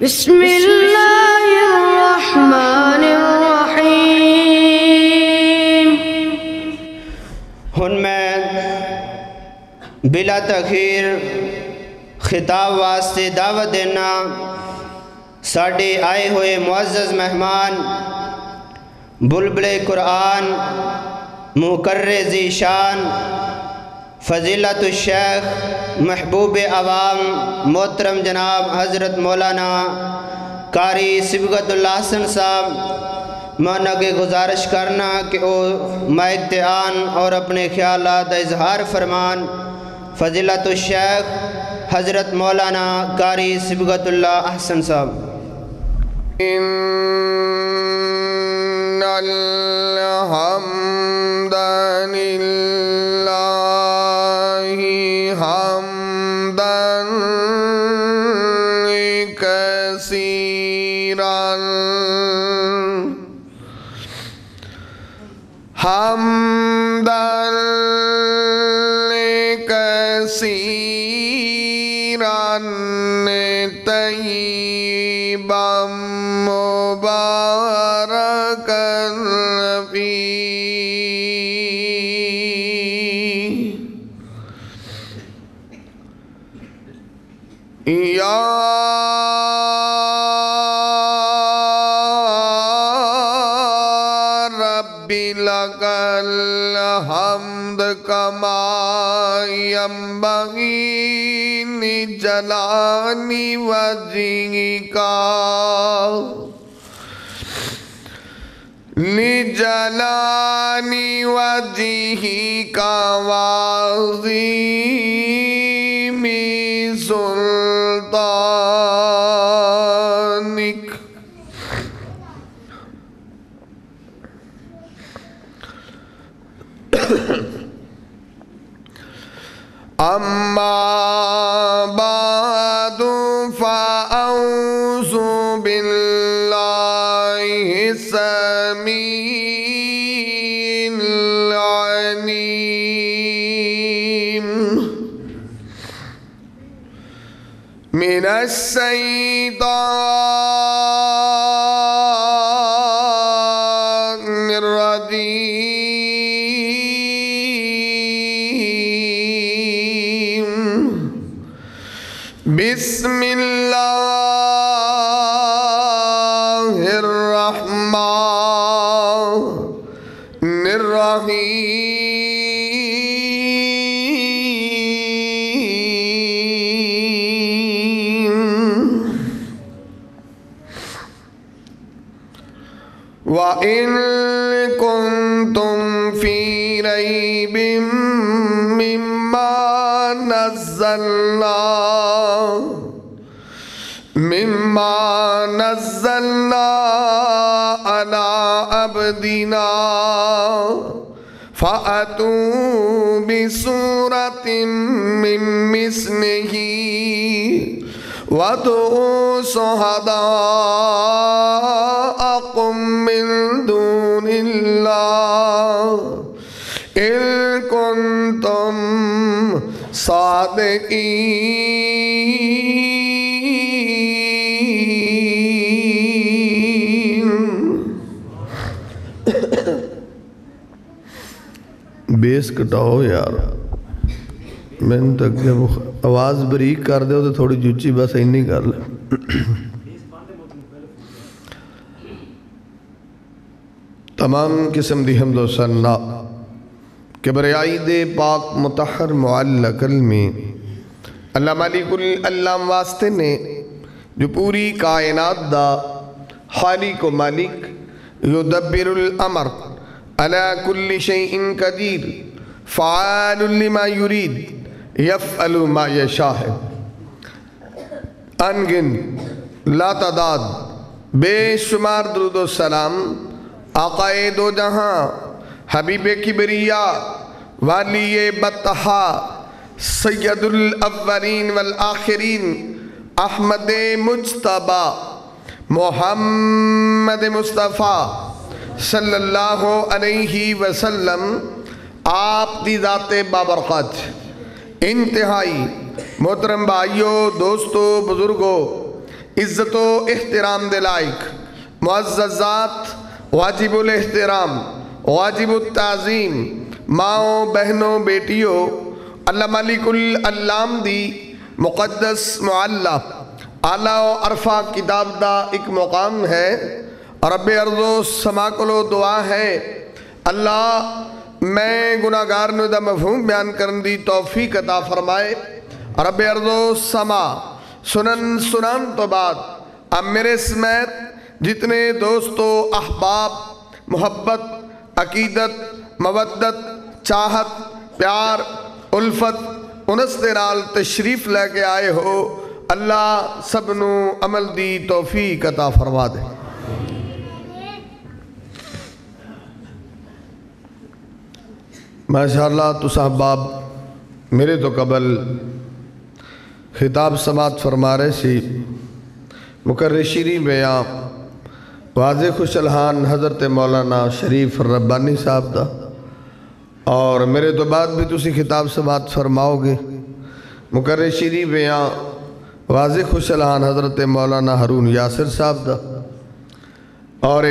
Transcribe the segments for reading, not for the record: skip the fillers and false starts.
بسم اللہ الرحمن الرحیم۔ ہن میں بلا تاخیر خطاب واسطے دعوت دینا ساڑھے آئے ہوئے معزز مہمان بلبل قرآن مقرر ذی شان فضیلت الشیخ محبوب عوام محترم جناب حضرت مولانا قاری صبغت اللہ حسن صاحب، میں آگے گزارش کرنا کہ وہ مائک تے آن اور اپنے خیالات اظہار فرمان۔ فضیلت الشیخ حضرت مولانا قاری صبغت اللہ حسن صاحب۔ ان الحمد للہ حمدا کثیرا حمدا کثیرا طیبا مبارکا فیہ یا ربی لک الحمد کما ینبغی لجلال وجہک وعظیم سلطانک۔ اما بعد فاعوذ باللہ السمیع العلیم من الشیطان الرجیم۔ بسم اللہ الرحمن الرحیم۔ وَإِن كُنتُمْ فِي رَيْبٍ مِّمَّا نزلنا على عبدنا فأتوا بسورة من مثله وادعوا شهداءكم من دون الله إن كنتم صادقين۔ بیس کٹاؤ یار، میں نے تک آواز بریک کر دے تو تھوڑی جوچی بس اینی کر لے۔ تمام قسم دی حمد و ثنا کبریائی دے پاک مطہر معلی کلمے اللہ مالک العالم واسطے نے جو پوری کائنات دا خالق و مالک یدبر الامر علی کل شیء قدیر فعال لما یرید یفعل ما یشاء۔ انگن لا تعداد بے شمار درود و سلام آقا دو جہاں حبیب کبریا والی بطحا سید الاولین والآخرین احمد مجتبی محمد مصطفیٰ صلی اللہ علیہ وسلم آپ دی ذات بابرکت انتہائی محترم بھائیوں، دوستوں، بزرگوں، عزت و احترام دے لائق معزز ذات واجب الاحترام واجب التعظیم ماؤں بہنوں بیٹیوں اللہ ملک العلام دی مقدس معلّہ اعلیٰ و عرفہ کتاب دا ایک مقام ہے رب ارض و سما کولو دعا ہے اللہ میں گناہگار نو دا مفہوم بیان کرن دی توفیق عطا فرمائے رب ارض و سما سنن تو بعد اب میرے سمیت جتنے دوستو احباب محبت عقیدت مودت چاہت پیار الفت انس دے نال تشریف لے کے آئے ہو اللہ سب نو عمل دی توفیق عطا فرما دے ماشاءاللہ تو احباب میرے تو قبل خطاب سماعت فرما رہے سی مقرر شیرین بیاں واضح خوش الحان حضرت مولانا شریف ربانی صاحب دا اور میرے تو بعد بھی تسی خطاب سماعت فرماؤ گے مقرر شیرین بیاں واضح خوش الحان حضرت مولانا ہارون یاسر صاحب دا اور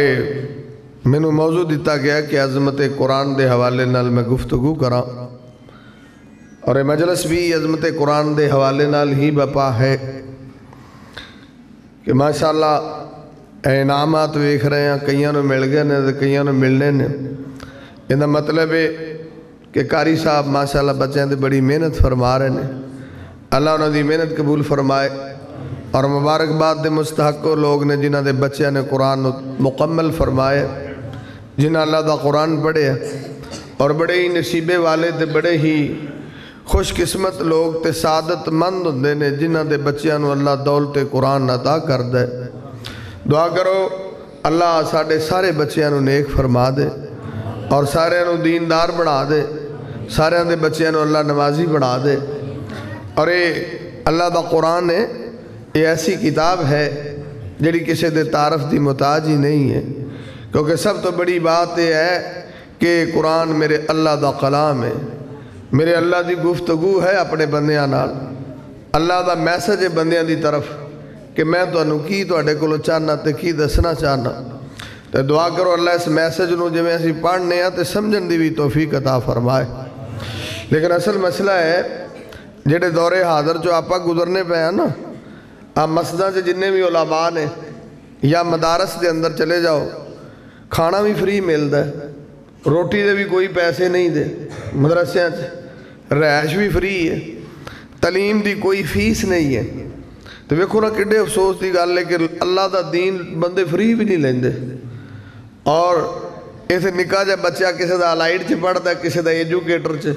مینوں موضوع دیتا گیا کہ عظمت قرآن دے حوالے نال میں گفتگو کراں اور مجلس بھی عظمت قرآن دے حوالے نال ہی بپا ہے کہ ماشاءاللہ انعامات ویکھ رہے ہیں کئیاں نو مل گئے نے کئیاں نو ملنے نے یہ مطلب ہے کہ قاری صاحب ماشاءاللہ بچیاں دے بڑی محنت فرما رہے ہیں اللہ انہوں دی محنت قبول فرمائے اور مبارکباد دے مستحق لوگ نے جنہاں دے بچیاں نے قرآن مکمل فرمائے جنہاں اللہ دا قرآن پڑھے اور بڑے ہی نصیبے والے تے بڑے ہی خوش قسمت لوگ تے سعادت مند ہوندے نے جنہاں دے بچیاں نو اللہ دولت قرآن عطا کر دے دعا کرو اللہ ساڑھے سارے بچیاں نو نیک فرما دے اور سارے نو دیندار بڑھا دے سارے دے بچیاں نو اللہ نمازی بڑھا دے اور یہ اللہ دا قرآن ہے یہ ایسی کتاب ہے جڑی کسی دے تعارف دی محتاج ہی نہیں ہے کیونکہ سب تو بڑی بات یہ ہے کہ قرآن میرے اللہ دا کلام ہے میرے اللہ دی گفتگو ہے اپنے بندیاں نال اللہ دا میسج ہے بندیاں دی طرف کہ میں تو انہوں کی تو اڈے کلو چاہنا تے کی دسنا چاہنا تو دعا کرو اللہ اس میسج نو جو میں ایسی پڑھنے ہیں تے سمجھن دی بھی توفیق عطا فرمائے لیکن اصل مسئلہ ہے جڑے دور حاضر جو آپا گزرنے پہ ہیں نا آپ مسجداں سے جننے بھی علماء نے یا مدارس دے اندر چلے جاؤ کھانا بھی فری ملتا ہے روٹی دے بھی کوئی پیسے نہیں دے مدرسیاں سے رہائش بھی فری ہے تعلیم دی کوئی فیس نہیں ہے تو ویکھو نا کڈے افسوس دی گل ہے کہ اللہ دا دین بندے فری بھی نہیں لیندے اور ایسے نکا جا بچہ کسی دا الائیڈ چ پڑھتا ہے کسی دا ایجوکیٹر چ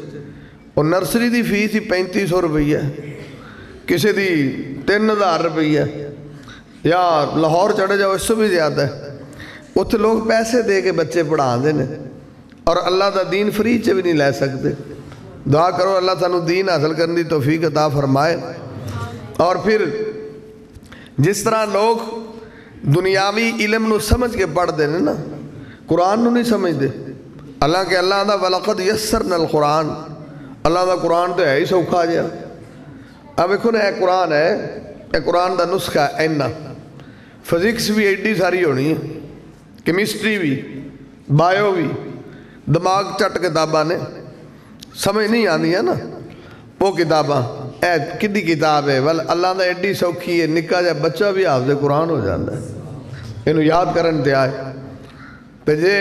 اور نرسری دی فیس ہی 3500 روپیہ کسی دی 3000 روپیہ یا لاہور چڑھے جاؤ اس سے بھی زیادہ ہے اتنے لوگ پیسے دے کے بچے پڑھا دے نے اور اللہ دا دین فری چ بھی نہیں لے سکتے دعا کرو اللہ سانو دین حاصل کرنے دی توفیق عطا فرمائے اور پھر جس طرح لوگ دنیاوی علم نو سمجھ کے پڑھ دے نا قرآن نو نہیں سمجھ دے اللہ کہ اللہ دا وَلَقَدْ يَسَّرْنَا الْقُرْآنِ اللہ دا قرآن تو ہے ہی سوکھا جا اب ایک نا قرآن ہے اے قرآن دا نسخہ ہے اینا فزکس بھی ایڈی ساری ہونی ہے کیمسٹری بھی بایو بھی دماغ چٹ کتاباں نے سمجھ نہیں آنی ہے نا وہ کتاباں اے کدی کتاب ہے اللہ دا ایڈی سوکھی ہے نکا جا بچہ بھی حافظ قرآن ہو جاتا ہے انہوں یاد کرن تے آئے پہ جے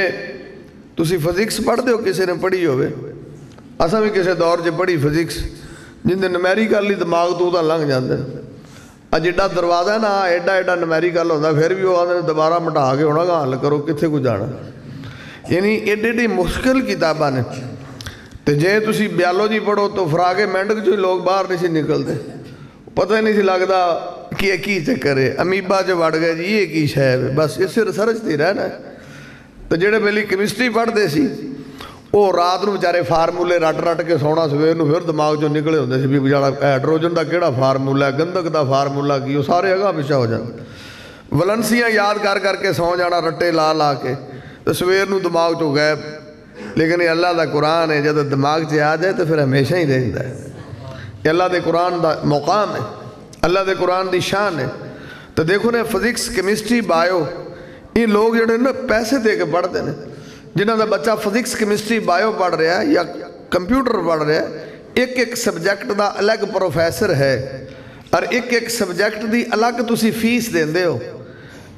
تسی فزکس پڑھ دے ہو کسی نے پڑھی ہوئے اساں بھی کسی دور جے پڑھی فزکس جن دے نمیریکل لی دماغ تو لنگ جاندے اج ایڈا دروازہ ہے نا ایڈا نمیریکل ہوتا پھر بھی وہ آدھے دوبارہ مٹا کے ہونا گا حل کرو کتھے کو جانا یعنی ایڈی مشکل کتاباں نے تو جے تسی بیالوجی پڑھو تو فراغ مینڈک جو لوگ باہر نہیں سی نکلتے پتہ نہیں سی لگتا کہ یہ کی چکر ہے امیبا جو بڑھ گئے جی یہ کی شے ہے بس اس سے ریسرچ دی رہنا ہے تو جڑے پہلی کیمسٹری پڑھتے سی وہ رات نو بیچارے فارمولے رٹ کے سونا سویر نو پھر دماغ چوں نکلے ہوندے سی بھی جڑا ہائیڈروجن دا کیڑا فارمولا ہے گندک دا فارمولا کی وہ سارے اگاں پیچھے ہو جاندے ولنسیاں یاد کر کے سو جانا رٹے لا کے تو سویر نو دماغ چوں غائب لیکن یہ اللہ دا قرآن ہے جب دماغ چ آ جائے تو پھر ہمیشہ ہی رہتا ہے یہ اللہ دے قرآن دا مقام ہے اللہ دے قرآن دی شان ہے تو دیکھو نا فزکس کیمسٹری بایو یہ لوگ جڑے نا پیسے دے کے پڑھتے ہیں جنہوں کا بچہ فزکس کیمسٹری بایو پڑھ رہا ہے یا کمپیوٹر پڑھ رہا ہے ایک ایک سبجیکٹ دا الگ پروفیسر ہے اور ایک ایک سبجیکٹ دی الگ تسی فیس دیندے ہو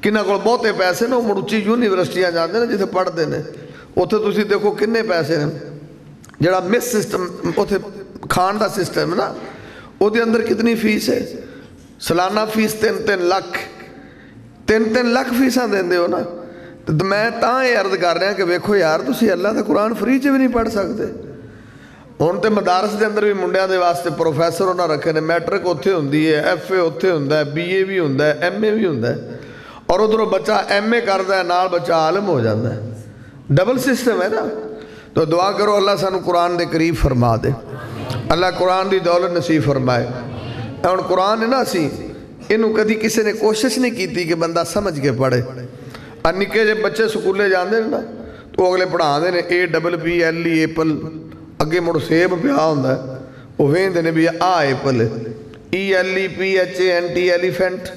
کنہ کو بہتے پیسے نا مڑچی یونیورسٹیاں جاندے نا جیسے پڑھتے ہیں اتھے تسی دیکھو کنے پیسے ہیں جڑا مس سسٹم اتھے کھان دا سسٹم ہے نا او دے اندر کتنی فیس ہے سالانہ فیس 3 لاکھ 3 لاکھ فیساں دیندے ہو نا تو میں تاں یہ عرض کر رہا کہ ویکھو یار تسی اللہ دا قرآن فری چ بھی نہیں پڑھ سکتے ہن تے مدارس دے اندر بھی منڈیاں دے واسطے پروفیسر انہاں رکھے نے میٹرک اتھے ہوندی ہے ایف اے اتھے ہوندا ہے بی اے بھی ہوندا ہے ایم اے بھی ہوندا ہے اور ادھروں بچہ ایم اے کردا ہے نال بچہ عالم ہو جاتا ہے ڈبل سسٹم ہے نا تو دعا کرو اللہ سانو قرآن دے قریب فرما دے اللہ قرآن دی دولت نصیب فرمائے اور قرآن ہے نا اسی انہوں کدی کسی نے کوشش نہیں کیتی کہ بندہ سمجھ کے پڑھے اور نکے جب بچے سکولے جاندے نا تو اگلے پڑھا دے نے APPLE ایپل اگے مڑ سیب پیا ہوندا ہے وہ ویندے نے بھی ایپل ELEPHANT ایلیفینٹ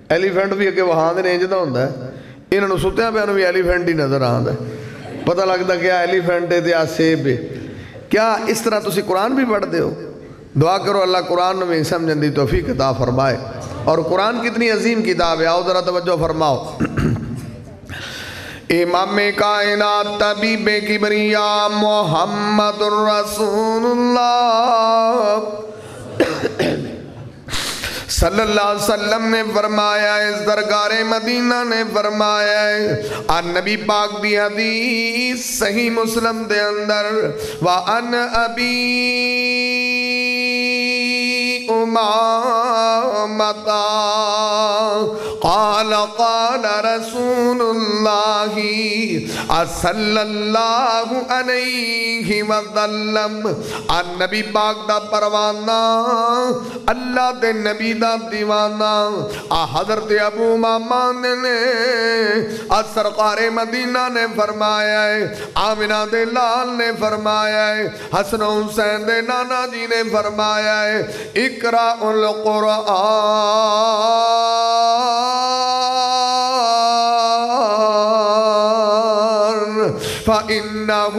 ایلیفینٹ بھی اگے وہاں دے نے جدا ہوندا ہے انہوں نے ستیاں پہ انہوں بھی ایلیفینٹ ہی نظر آندا ہے پتہ لگتا کیا ایلیفینٹ ہے یا سیب ہے کیا اس طرح تسی قرآن بھی پڑھ دے ہو دعا کرو اللہ قرآن میں سمجھن دی توفیق عطا فرمائے اور قرآن کتنی عظیم کتاب ہے آؤ ذرا توجہ فرماؤ امام کائنات طبیب کبریا محمد رسول اللہ صلی اللہ علیہ وسلم نے فرمایا ہے اس درگار مدینہ نے فرمایا ہے اور نبی پاک دی حدیث صحیح مسلم دے اندر وَأَنْ أَبِي أُمَامَةَ قال قال رسول اللہ صلی اللہ علیہ وسلم نبی پاک دا پروانہ اللہ دے نبی دا دیوانہ حضرت ابو امامہ نے سرکار مدینہ نے فرمایا ہے آمنہ دے لال نے فرمایا ہے حسن حسین دے نانا جی نے فرمایا ہے اقرأ القرآن فَإِنَّهُ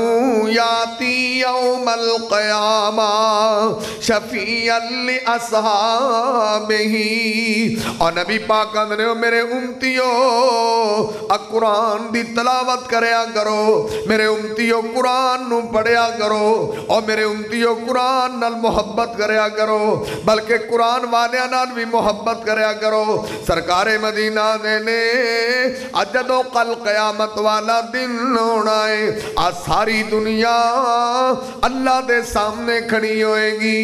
يَأْتِي يَوْمَ الْقِيَامَةِ شَفِيعًا لِأَصْحَابِهِ اور نبی پاک کہتے ہیں میرے امتیوں قرآن دی تلاوت کریا کرو میرے امتیوں قرآن نو پڑھیا کرو اور میرے امتیوں قرآن نال محبت کریا کرو بلکہ قرآن والیاں نال بھی محبت کریا کرو سرکار مدینہ نے جدوں کل قیامت والا دن ہونا ہے ساری دنیا اللہ دے سامنے کھڑی ہوئے گی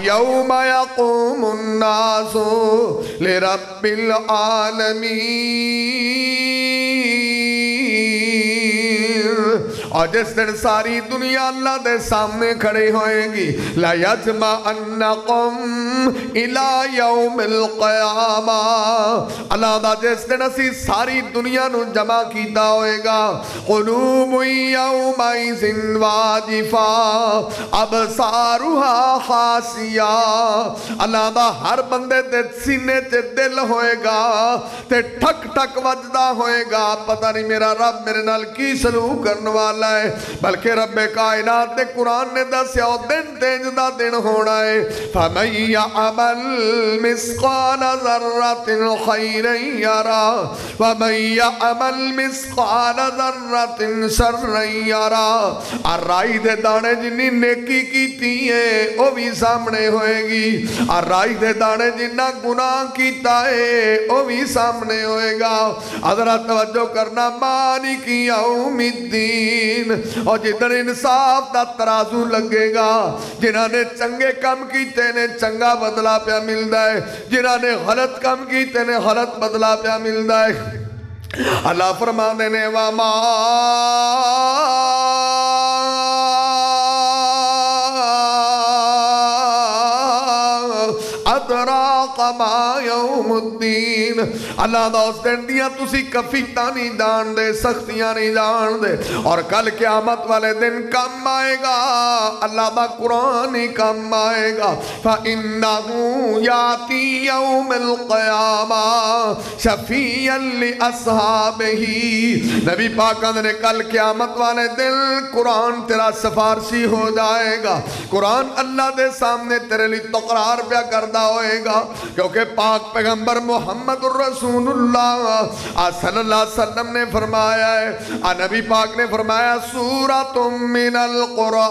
یوم یقوم الناس لرب العالمین اور جس دن ساری دنیا اللہ دے سامنے کھڑے ہوئے گی لا یجمعنکم الی یوم القیامہ اللہ دا جس دن اسی ساری دنیا نو جمع کیتا ہوئے گا قلوب یومئذ واجفہ ابصارها خاسیہ اللہ دا ہر بندے تے سینے تے دل ہوئے گا تے ٹھک ٹھک وجدہ ہوئے گا پتہ نہیں میرا رب میرے نال کی سلوک کرنے والا ہے بلکہ رب کائنات نے قرآن نے دسیا دن تینج دا دن ہونا ہے فَمَن يَعْمَلْ مِثْقَالَ ذَرَّةٍ خَيْرًا يَرَهُ وَمَن يَعْمَلْ مِثْقَالَ ذَرَّةٍ شَرًّا يَرَهُ اور رائی دے دانے جنی نیکی کیتی ہے وہ بھی سامنے ہوئے گی اور رائی دے دانے جنہ گناہ کیتا ہے وہ بھی سامنے ہوئے گا حضرت توجہ کرنا مالک یوم الدین اور جدھر انصاف دا ترازو لگے گا جنہاں نے چنگے کم کیتے نے چنگا بدلا پیا ملدا ہے جنہاں نے غلط کم کیتے نے غلط بدلا پیا ملدا ہے اللہ فرما دینے وَمَا أَدْرَاكَ ما یوم الدین اللہ دا اس دن دیاں تسی کفیتاں نہیں جان دے سختیاں نہیں جان دے اور کل قیامت والے دن کم آئے گا اللہ دا قرآن ہی کم آئے گا فَإِنَّهُ يَأْتِي يَوْمَ الْقِيَامَةِ شَفِيعًا لِأَصْحَابِهِ نبی پاک نے کل قیامت والے دن قرآن تیرا سفارشی ہو جائے گا قرآن اللہ دے سامنے تیرے لیے تقرار پیا کردہ ہوئے گا کیونکہ پاک پیغمبر محمد الرسول اللہ صلی اللہ علیہ وسلم نے فرمایا ہے نبی پاک نے فرمایا سورۃ من القرآن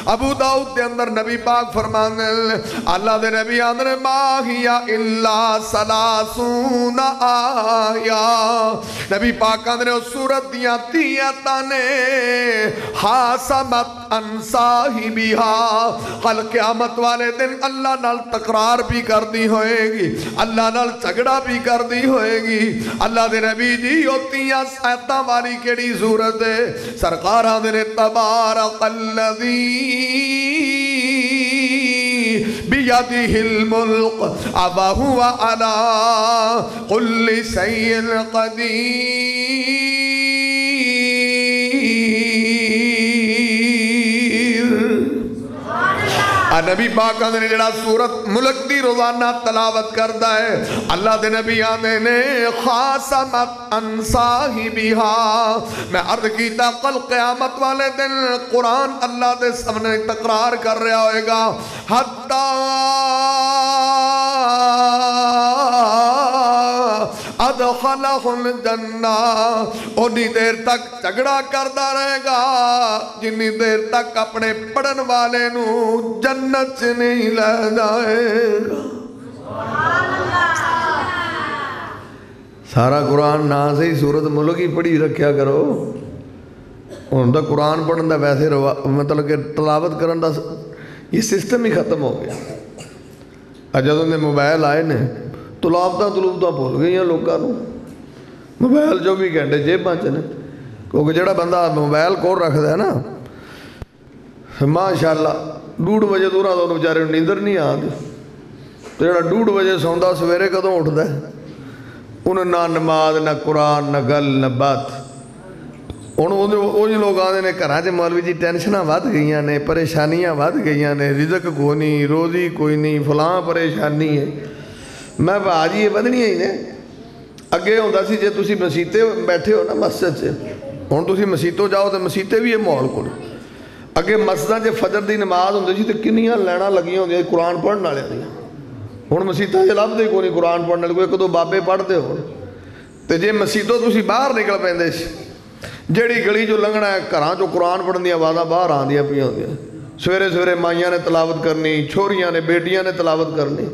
ابو داؤد دے اندر نبی پاک فرمانے اللہ دے نبی اندر ماہیا اللہ سلاسون آیا نبی پاک اندر سورت دیاں تیتانے حاسمت انصاحبیہا کل قیامت والے دن اللہ نال تقرار بھی کر دی ہوئے گی اللہ نال جھگڑا بھی کر دی ہوئے گی اللہ دے نبی جی ہوتیاں سیتاں والی کیڑی صورت ہے سرکار اندر تبارک الذی بیدہ الملک وہو علی کل شیء قدیر نبی پاک نے جڑا سورت ملک دی روزانہ تلاوت کردا ہے اللہ دے نبی آنے نے خاصمت انصاحبیہا میں عرض کیتا کل قیامت والے دن قرآن اللہ دے سامنے تقرار کر رہا ہوئے گا حتی ادخلہ الجنہ انہی دیر تک جھگڑا کردہ رہے گا جنہی دیر تک اپنے پڑھن والے نو جنت سے نہیں لے جائے گا سارا قرآن نہ سے ہی سورت ملک ہی پڑھی رکھیا کرو ان دا قرآن پڑھن دا ویسے مطلب کہ تلاوت کرن دا یہ سسٹم ہی ختم ہو گیا جدوں نے موبائل آئے نے تلاوتاں بھول گئی ہیں لوگاں نوں موبائل جو بھی گھنٹے جیباں چ نے کیونکہ جڑا بندہ موبائل کول رکھدا ہے نا ماشاءاللہ 2:30 بجے دورہ تو بیچارے نیندر نہیں آتی تو جڑا 2:30 بجے سوندا سویرے کدوں اٹھدا ہے انہیں نہ نماز نہ قرآن نہ گل نہ بات وہ لوگ آتے ہیں گھراں چ مولوی جی ٹینشناں ود گئیاں نے پریشانیاں ود گئیاں نے رزق کوئی نہیں روزی کوئی نہیں فلاں پریشانی ہے میں بھاجی یہ ودنیاں ہی نے اگے ہوندا سی جے تسی مسیتے بیٹھے ہو نا مسجد سے ہن تسی مسیتوں جاؤ تو مسیتے بھی یہ ماحول کو اگے مسجداں چ فجر دی نماز ہوندی سی تے کنیاں لائناں لگیاں ہوندیاں قرآن پڑھن والے دیاں ہن مسیتاں چ لبدے کوئی نہیں قرآن پڑھن والے کوئی ایک دو بابے پڑھتے ہو تے جے مسیتوں تسی باہر نکل پیندے سی جیڑی گلی جو لنگنا ہے گھراں چوں قرآن پڑھن دی آوازاں باہر آندیاں پیاں ہوندیاں سویرے سویرے مائیاں نے تلاوت کرنی چھوریاں نے بیٹیاں نے تلاوت کرنی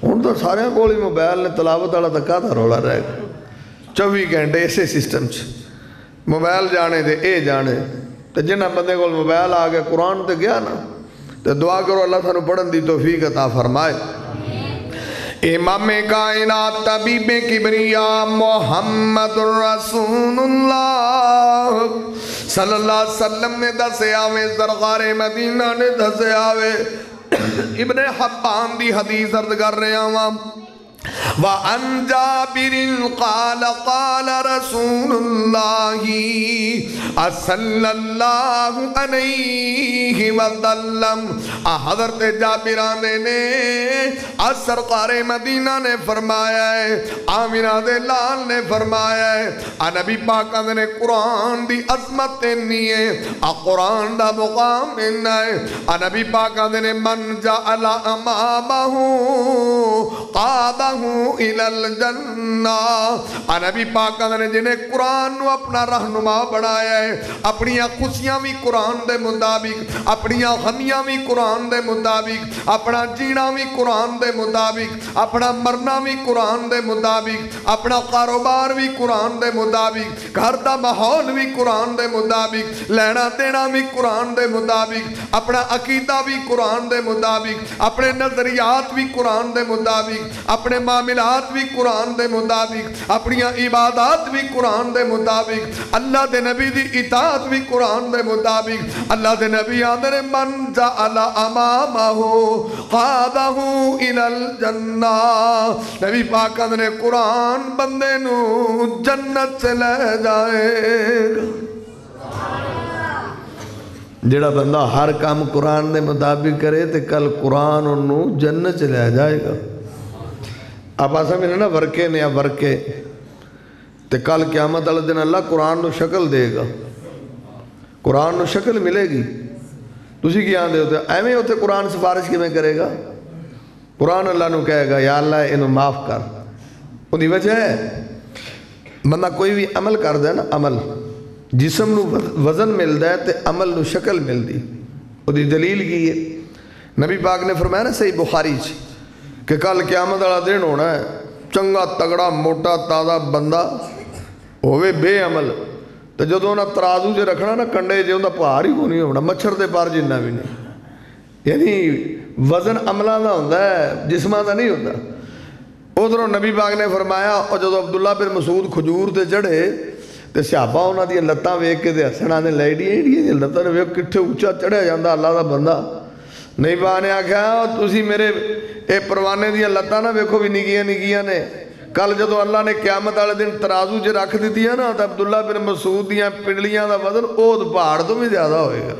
ہن تو سارے کول ہی موبائل نے تلاوت والا تکا دا رولا رہ گیا 24 گھنٹے اسے سسٹم چ موبائل جانے تے اے جانے تے جنہ بندے کول موبائل آ گیا قرآن تے گیا نا تے دعا کرو اللہ سانو پڑھن دی توفیق عطا فرمائے امام کائنات طبیب کبریا محمد رسول اللہ صلی اللہ علیہ وسلم نے دسے آوے زرغار مدینہ نے دسے آوے ابن حبان دی حدیث عرض کر رہے آوام وَعَنْ جَابِرٍ قَالَ قَالَ رَسُولُ اللَّهِ صَلَّى اللَّهُ عَلَيْهِ وَسَلَّمَ حضرت جابرانے نے سرکار مدینہ نے فرمایا ہے آمینہ دے لال نے فرمایا ہے نبی پاک نے قرآن دی عظمت نہیں ہے قرآن دا مقام نہیں ہے نبی پاک نے من جعل امامہ قادہ الى الجنہ نبی پاک نے جنہیں قرآن نو اپنا رہنما بڑھایا ہے اپنی خوشیاں بھی قرآن دے مطابق اپنی غمیاں بھی قرآن دے مطابق اپنا جینا بھی قرآن دے مطابق اپنا مرنا بھی قرآن دے مطابق اپنا کاروبار بھی قرآن دے مطابق گھر دا ماحول بھی قرآن دے مطابق لینا دینا بھی قرآن دے مطابق اپنا عقیدہ بھی قرآن دے مطابق اپنے نظریات بھی قرآن دے مطابق اپنے معاملات بھی قرآن دے مطابق، اپنی عبادات بھی قرآن دے مطابق، اللہ دے نبی دی اطاعت بھی قرآن دے مطابق۔ اللہ دے نبی آدھے نے من جعل امامہو قادہو الی الجنہ، نبی پاک آدھے نے قرآن بندے نو جنت سے لے جائے گا۔ جڑا بندہ ہر کام قرآن دے مطابق کرے تے کل قرآن انہوں جنت سے لے جائے گا۔ آپ آسا میں نا ورکے نیا ورکے تے کل قیامت اللہ دن اللہ قرآن نو شکل دے گا، قرآن نو شکل ملے گی۔ تسی کی آن دے ہوتے ایمیں ہوتے قرآن سفارش کی میں کرے گا؟ قرآن اللہ نو کہے گا یا اللہ انہوں معاف کر۔ ان دی وجہ ہے بندہ کوئی بھی عمل کر دے نا، عمل جسم نو وزن مل دے تے عمل نو شکل مل دی۔ ان دی دلیل کی ہے نبی پاک نے فرمایا نا صحیح بخاری چ کہ کل قیامت والا دن ہونا ہے، چنگا تگڑا موٹا تازہ بندہ ہوئے بے عمل تو جدو انہاں ترازو جے رکھنا نا کنڈے جے انہاں پہار ہی کو نہیں ہونا، مچھر دے پار جنہ بھی نہیں، یعنی وزن عملہ دا ہوندہ ہے، جسمہ دا نہیں ہوندہ۔ ادھروں نبی پاک نے فرمایا اور جدو عبداللہ بن مسعود کھجور تے چڑھے تے صحابہ انہاں دی لتاں ویکھ کے تے ہسن آندے لیڈیاں دی لتاں نے ویکھ کٹھے اونچا چڑھیا جاندا اللہ دا بندہ۔ نبی پاک نے آکھیا تسی میرے اے پروانے دی لتاں نہ ویکھو بھی نگیاں نگیاں نے، کل جدو اللہ نے قیامت والے دن ترازو جے رکھ دیتی ہے نا تو عبداللہ بن مسعود دیاں پنڈلیاں دا وزن اوہ پہاڑ تو بھی زیادہ ہوئے گا۔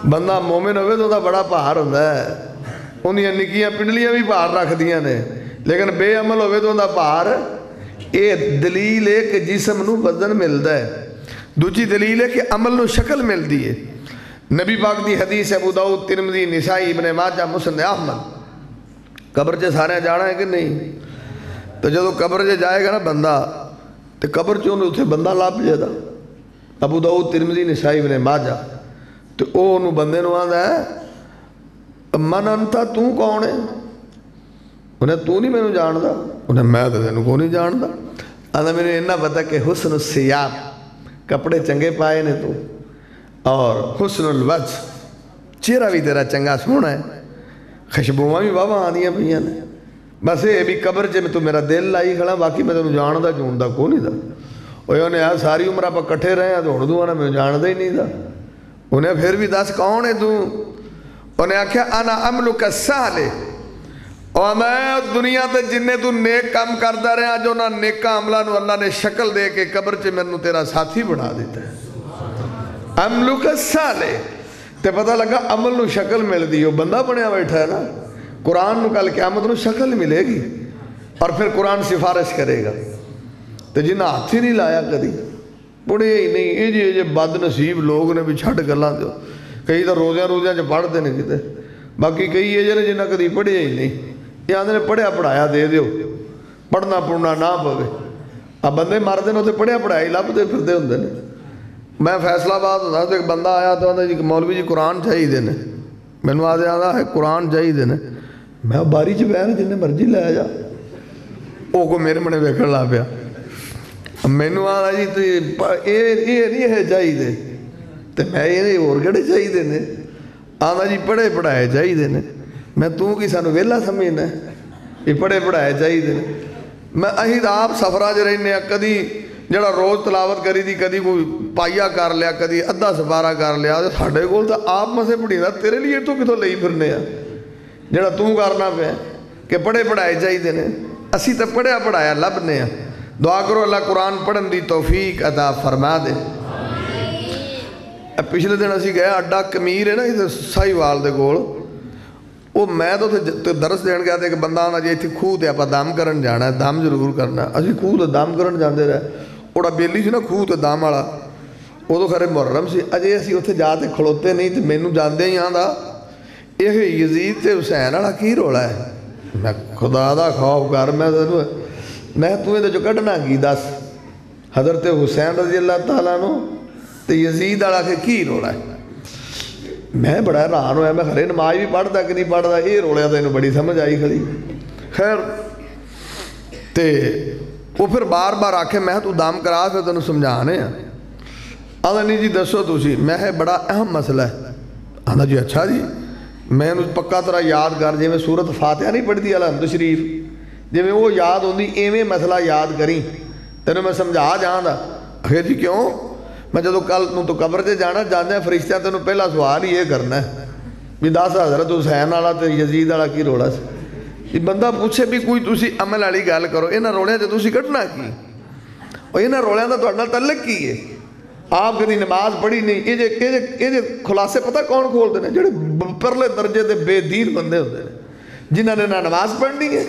بندہ مومن ہوئے تو دا بڑا پہاڑ ہوندہ ہے، انہیاں نگیاں پنڈلیاں بھی پہاڑ رکھ دیاں نے، لیکن بے عمل ہوئے تو دا پہاڑ۔ اے دلیل ہے کہ جسم نو وزن ملدا ہے، دوسری دلیل ہے کہ عمل نو شکل مل دی ہے۔ نبی پاک دی حدیث ابو داؤد ترمذی نسائی ابن ماجہ مسند احمد، قبر چے سارے جانا ہے کہ نہیں؟ تو جدو قبر چے جائے گا نا بندہ تو قبر چوں نے اتھے بندہ لاب جائے دا، ابو داؤد ترمذی نسائی ابن ماجہ، تو او انہوں بندے نو آدھا ہے من انتا تو کون ہے؟ انہیں تو نہیں میں نے جان دا، انہیں میں تو تینوں کو نہیں جان دا، آدھا میں نے انہا پتا کہ حسن السیاب کپڑے چنگے پائے نے تو، اور حسن الوجھ چہرہ بھی تیرا چنگا سونا ہے، خشبوہاں بھی بابا آدھیاں پہیاں نے، بس یہ بھی قبر چے میں تو میرا دل لائی کھڑا، باقی میں تینوں جان دا جون دا کو نہیں دا۔ انہیں یار ساری عمرہ پا کٹھے رہے ہیں تو ہن دو آنا میں جان دا ہی نہیں دا۔ انہیں پھر بھی دس کون ہے تو؟ انہیں آکھیا انا عملک الصالح، اور میں دنیا تے جننے تو نیک کام کرتا رہے ہیں جو نہ نیکا عملہ نو اللہ نے شکل دے کے قبر چے میں نو تیرا ساتھی بنا دیتا ہے۔ عملک الصالح تے پتہ لگا عمل نو شکل مل دی، وہ بندہ بنیا بیٹھا ہے نا، قرآن نو کل قیامت نو شکل ملے گی اور پھر قرآن سفارش کرے گا۔ تو جنہ ہاتھ ہی نہیں لایا کدی پڑھے ہی نہیں، یہ بد نصیب لوگ نے بھی چھٹ گلاں دیو، کئی تو روزیاں جو پڑھ دینے کتے، باقی کئی یہ جنہ کدی پڑھے ہی نہیں، یہ آدھے نے پڑھیا پڑھایا دے دیو، پڑھنا پڑھنا نہ پوے۔ اب بندے مردے نے تو پڑھیا پڑھایا ہی لب دے پھر دے ہوندے نے۔ میں فیصلہ بات ہوتا تو ایک بندہ آیا تو آدھا جی مولوی جی قرآن چاہی دینے، میں نے آدھا ہے قرآن چاہی دینے، میں باری چ بہن جنہیں مرضی لے جا، وہ کو میرے منے ویکھن لا پیا، میں نے آدھا جی تو یہ نہیں ہے چاہی دے، تو میں یہ اور کہڑے چاہی دینے، آدھا جی پڑھے پڑھائے چاہی دینے، میں تو کی سانو ویلا سمجھنا ہے، یہ پڑھے پڑھائے چاہی دینے۔ میں اہید آپ سفرہ جو رہنے کدی جڑا روز تلاوت کری دی، کدی کوئی پائیا کر لیا، کدی ادھا سپارہ کر لیا، ساڑھے کول تو آپ مسے پڑھی دا، تیرے لیے تو کتوں لئی پھرنے ہیں جڑا تو کرنا پہ کہ پڑھے پڑھائے چاہی دینے، اسی تو پڑھیا پڑھایا لبنے ہیں۔ دعا کرو اللہ قرآن پڑھن دی توفیق عطا فرما دے۔ پچھلے دن اسی گئے اڈا کمیر ہے نا یہ سائی وال دے کول، وہ میں تو درس دین گیا تھے کہ بندہ آنا جی تھی خوہ تے اپا دام کرن جانا ہے، دام ضرور کرنا ہے، اسی خوہ تے دام کرن جاندے رہے، اوڑا بیلی سی نا خوہ تے دام والا، وہ تو خرے محرم سی، اجے اسی اتھے جاتے کھڑوتے نہیں تے مینوں جاندے ہی آن دا یہ یزید تے حسین والا کی رولا ہے؟ میں خدا دا خوف کر، میں تمہیں جو کٹنا کی دس، حضرت حسین رضی اللہ تعالیٰ نو تے یزید والا کے کی رولا ہے؟ میں بڑا حیران ہویا، میں خرے نماز بھی پڑھتا کہ نہیں پڑھتا، یہ رولیا تو انہوں بڑی سمجھ آئی کھڑی۔ خیر تے وہ پھر بار بار آکھے میں تو دام کرا پھر تنوں سمجھانے ہیں، آدھا نہیں جی دسو تسی، میں ہے بڑا اہم مسئلہ ہے، آدھا جی اچھا جی، میں پکا طرح یاد کر جی میں سورت فاتحہ نہیں پڑھ دی الحمد شریف، جویں وہ یاد ہوندی ایویں مسئلہ یاد کری تینوں میں سمجھا جانا آخر جی کیوں میں جدو کل تو قبر سے جانا جانے فرشتہ تینوں پہلا سوال یہ کرنا ہے بھی دس حضرت حسین والا تے یزید والا کی رولا سی یہ بندہ پوچھے بھی کوئی تسی عمل والی گل کرو انہاں رولیاں تے تسی کٹنا کی اور انہاں رولیاں دا تہاڈے نال تعلق کی ہے آپ کدی نماز پڑھی نہیں یہ خلاصے پتہ کون کھولتے ہیں جڑے پرلے درجے دے بے دین بندے ہوتے ہیں جنہاں نے نہ نماز پڑھنی ہے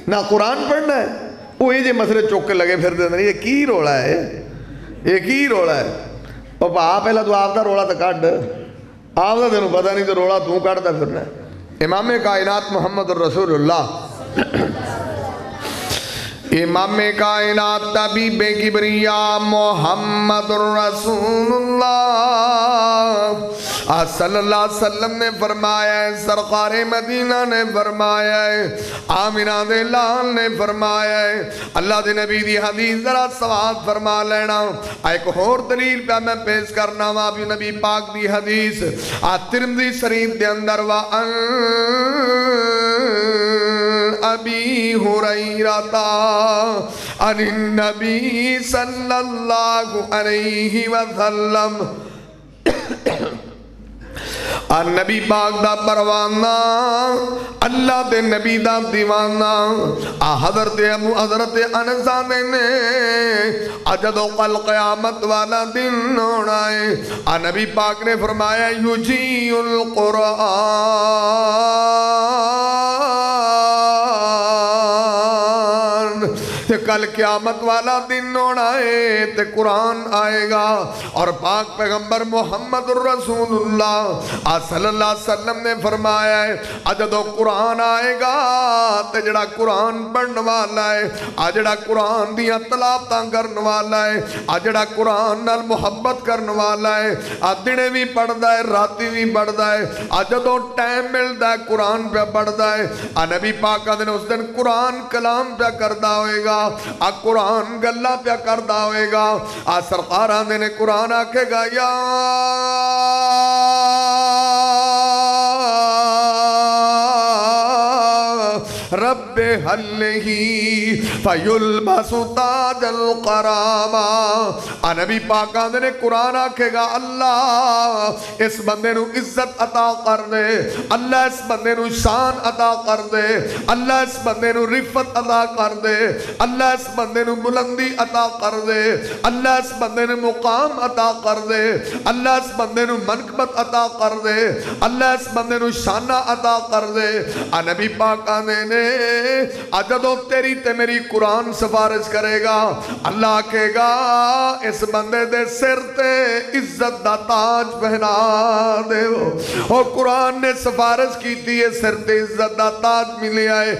نہ قرآن پڑھنا ہے وہ یہ مسئلے چوک کے لگے پھر دے یہ کی رولا ہے یہ کی رولا ہے اور آپ پہلا تو آپ دا رولا تو کٹ آپ دا تینوں پتہ نہیں تو رولا تو کٹتا پھرنا ہے امام کائنات محمد الرسول اللہ امام کائنات طبیب کبریا محمد الرسول اللہ صلی اللہ علیہ وسلم نے فرمایا ہے سرکار مدینہ نے فرمایا ہے آمینہ دے لال نے فرمایا ہے اللہ دے نبی دی حدیث ذرا سواد فرما لینا ایک اور دلیل پہ میں پیش کرنا وابی نبی پاک دی حدیث ترمذی شریف دے اندر وَأَنْ ابی ہریرہ عن النبی صلی اللہ علیہ وسلم نبی پاک دا پروانہ اللہ دے نبی دا دیوانہ حضرت انسان نے جدو کل قیامت والا دن ہونا ہے نبی پاک نے فرمایا یجی القرآن کل قیامت والا دن ہونا ہے تے قرآن آئے گا اور پاک پیغمبر محمد الرسول اللہ صلی اللہ علیہ وسلم نے فرمایا ہے جدو قرآن آئے گا تے جڑا قرآن پڑھن والا ہے جڑا قرآن دیاں تلاوتاں کرن والا ہے جڑا قرآن نال محبت کرن والا ہے دنے بھی پڑھدا ہے راتی بھی پڑھدا ہے جدو ٹائم ملدا ہے قرآن پہ پڑھدا ہے نبی پاک دن اس دن قرآن کلام پہ کردا ہوئے گا قرآن گلہ پہ کردہ ہوئے گا سرکارہ نے قرآن آکھے گا یا رب حلہی فیلبس تاج القرامہ نبی پاک نے قرآن آکھے گا اللہ اس بندے نو عزت عطا کر دے اللہ اس بندے نو شان عطا کر دے اللہ اس بندے نو رفت عطا کر دے اللہ اس بندے نو بلندی عطا کر دے اللہ اس بندے نو مقام عطا کر دے اللہ اس بندے نو منقبت عطا کر دے اللہ اس بندے نو شانہ عطا کر دے نبی پاک نے جدو تیری تے میری قرآن سفارش کرے گا اللہ کہے گا اس بندے دے سر تے عزت دا تاج پہنا دے اور قرآن نے سفارش کی تھی سر تے عزت دا تاج ملے آئے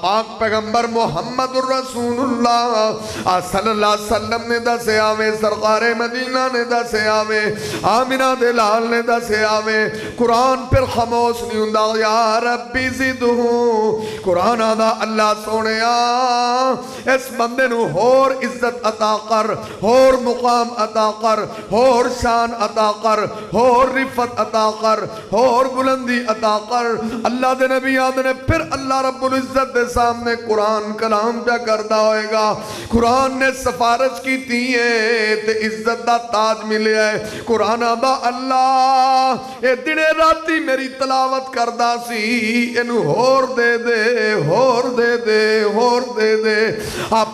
پاک پیغمبر محمد الرسول اللہ صلی اللہ علیہ وسلم نے دسے آوے سرکار مدینہ نے دسے آوے آمینہ دے لال نے دسے آوے قرآن پر خاموش نہیں ہوندہ یا ربی زدہوں قرآن آدھا اللہ سونے اس بندے نو ہور عزت عطا کر ہور مقام عطا کر ہور شان عطا کر ہور رفت عطا کر ہور بلندی عطا کر اللہ دے نبی آدھنے پھر اللہ رب العزت دے سامنے قرآن کلام پہ کردہ ہوئے گا قرآن نے سفارش کی تھی تے عزت دا تاج ملے ہے قرآن آدھا اللہ اے دنے راتی میری تلاوت کردہ سی انہوں ہور دے دے ہور دے دے ہور دے دے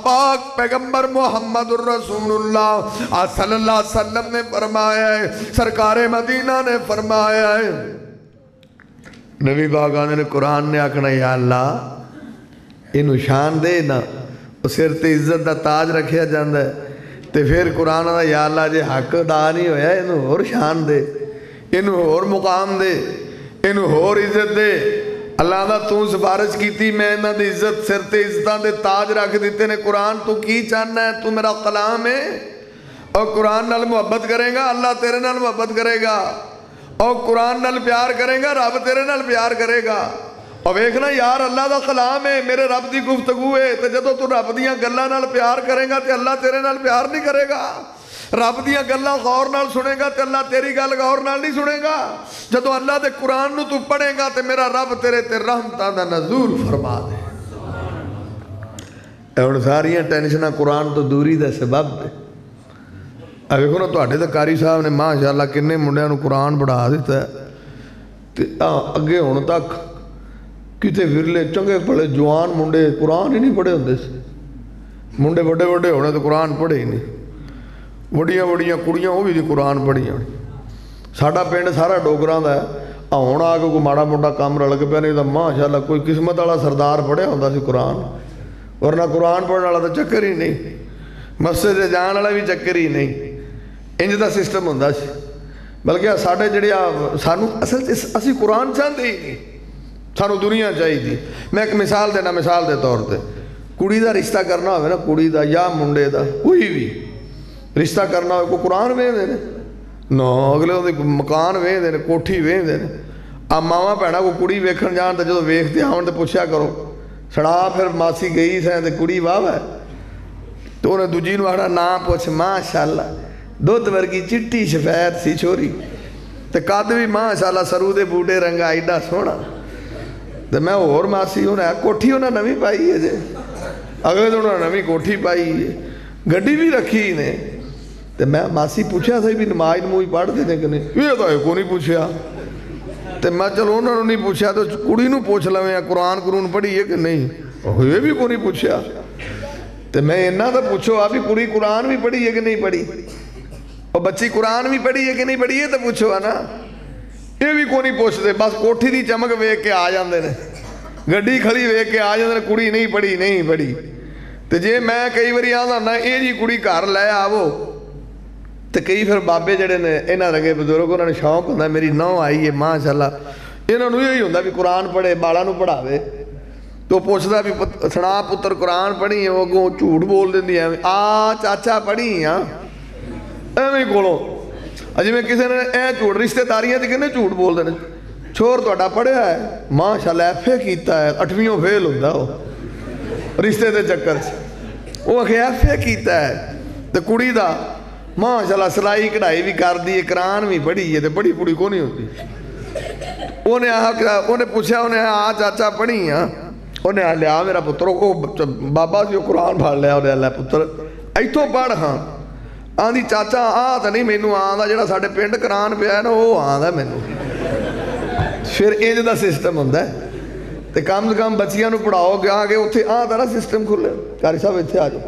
پاک پیغمبر محمد الرسول اللہ صلی اللہ علیہ وسلم نے فرمایا ہے سرکار مدینہ نے فرمایا ہے نبی پاک نے قرآن نے آکھنا یا اللہ انہوں شان دے نا سر تے عزت دا تاج رکھیا جاندہ ہے تے پھر قرآن دا یا اللہ جے حق دا نہیں ہویا انہوں اور شان دے انہوں اور مقام دے انہوں اور عزت دے اللہ دا تو سفارش کی تھی میں انہاں دی عزت سر تے عزتاں دے تاج رکھ دیتے نے قرآن تو کی چاہنا ہے تو میرا کلام ہے اور قرآن نال محبت کرے گا اللہ تیرے نال محبت کرے گا اور قرآن نال پیار کرے گا رب تیرے نال پیار کرے گا اور ویکھنا یار اللہ دا کلام ہے میرے رب دی گفتگو ہے تے جدوں تو رب دیاں گلاں نال پیار کرے گا تے اللہ تیرے نال پیار نہیں کرے گا رب دیاں گلاں غور نال سنے گا تے اللہ تیری گل غور نال نہیں سنے گا جدوں اللہ دے قرآن نو تو پڑھے گا تے میرا رب تیرے تے رحمتاں دا نزول فرما دے ہوں ساریا ٹینشن قرآن تو دوری دا سبب ہے۔ ویکھو نا تواڈے تے قاری صاحب نے ماشاء اللہ کنے منڈیاں نوں قرآن پڑھا دیتا ہے، تے اگے ہون تک کتے ورلے چنگے پڑھے جوان منڈے قرآن ہی نہیں پڑھے ہوندے سی، منڈے بڑے بڑے ہونے تو قرآن پڑھے ہی نہیں، بڑیاں بڑیاں کڑیاں وہ بھی دی قرآن پڑھیاں۔ ساڈا پنڈ سارا ڈوگراں دا ہے، ہن آ کے کوئی ماڑا موٹا کام رل کے پیا، نہیں تو ماشاء اللہ کوئی قسمت والا سردار پڑھیا ہوندا سی قرآن، ورنہ قرآن پڑھنے والا تو چکر ہی نہیں، مسجد جان والا بھی چکر ہی نہیں، انج دا سسٹم ہوندا سی۔ بلکہ ساڈے جڑے سانو اصل اسی قرآن چاہتے ہی نہیں، سانو دنیا چاہیے۔ میں ایک مثال دینا، مثال دے طور تے کڑی دا رشتہ کرنا ہوئے نا، کڑی دا یا منڈے دا کوئی بھی رشتہ کرنا ہوئے، کوئی قرآن وے دے نا، اگلے وہ مکان وے دے کوٹھی وے دے۔ ماواں بھੈਣਾں کو کڑی ویکھن جان تے جدوں ویکھدے آون تے پوچھیا کرو سڑا پھر ماسی گئی سیں تے کڑی واہ ہے، تو انہیں دوجی نوں آکھنا نا پوچھ ماشاءاللہ دودھ ورگی چٹی شفیت سی چھوری، تے قد بھی ماشاءاللہ سرو دے بوٹے رنگا ایڈا سونا۔ تے میں اور ماسی انہیں کوٹھی انہیں نویں پائی ہے جے، اگلے دن انہیں نویں کوٹھی پائی ہے، گڈی بھی رکھی نے۔ تے میں ماسی پوچھا سی بھی نماز نموز پڑھ دے کہ نہیں، یہ تو کو نہیں پوچھا۔ تے میں چلو انہوں نے نہیں پوچھا تو کڑی نوں پوچھ لویں قرآن قرون پڑھی ہے کہ نہیں، یہ بھی کو نہیں پوچھا۔ تے میں انہاں تو پوچھو آپ بھی کڑی قرآن بھی پڑھی ہے کہ نہیں پڑھی، اور بچی قرآن بھی پڑھی ہے کہ نہیں پڑھی ہے تو پوچھو نا، یہ بھی کو نہیں پوچھتے، بس کوٹھی دی چمک ویکھ کے آ جاندے نے، گڈی کھڑی ویکھ کے آ جاندے نے، کڑی نہیں پڑھی نہیں پڑھی۔ تے جے میں کئی باری آندا نا یہ جی کڑی گھر لے آو، تے کئی پھر بابے جڑے نے انہاں رنگے بزرگ انہاں نے شوق ہوندا میری نو آئی ہے ماشاءاللہ، انہاں نوں یہی ہوندا بھی قرآن پڑھے بالاں نوں پڑھاوے، تو پوچھدا بھی سنا پتر قرآن پڑھی ہے، وہ اگوں جھوٹ بول دیندی ہے آ چاچا پڑھی ہاں ایویں کولوں، جی میں کسی نے اے جھوٹ رشتے داریاں تے کہنے جھوٹ بول دینے، چھوڑ تہاڈا پڑھیا ہے ماشاءاللہ ایف اے کیتا ہے 8ویں فیل ہوندا وہ رشتے دے چکر چ، وہ آکھے ایف اے کیتا ہے، تے کڑی دا ماشاءاللہ سلائی کڑھائی بھی کر دی، قرآن بھی پڑھی ہے، تے بڑی پوڑی کو نہیں ہوتی۔ انہیں پوچھا انہیں آ چاچا پڑھی ہاں، انہیں لیا میرا پتر بابا سی قرآن پڑھ لیا، انہیں لیا پتر ایتھوں پڑھ ہاں، آندھی چاچا آ تو نہیں مینوں آندا جڑا ساڈے پنڈ قرآن پیا ہے نا وہ آندا مینوں۔ پھر انج دا سسٹم ہوندا ہے، تے کم سے کم بچیاں نوں پڑھاؤ گے آ کے اتنے آ دا سسٹم کھلے۔ قاری صاحب اتنے آ جاؤ،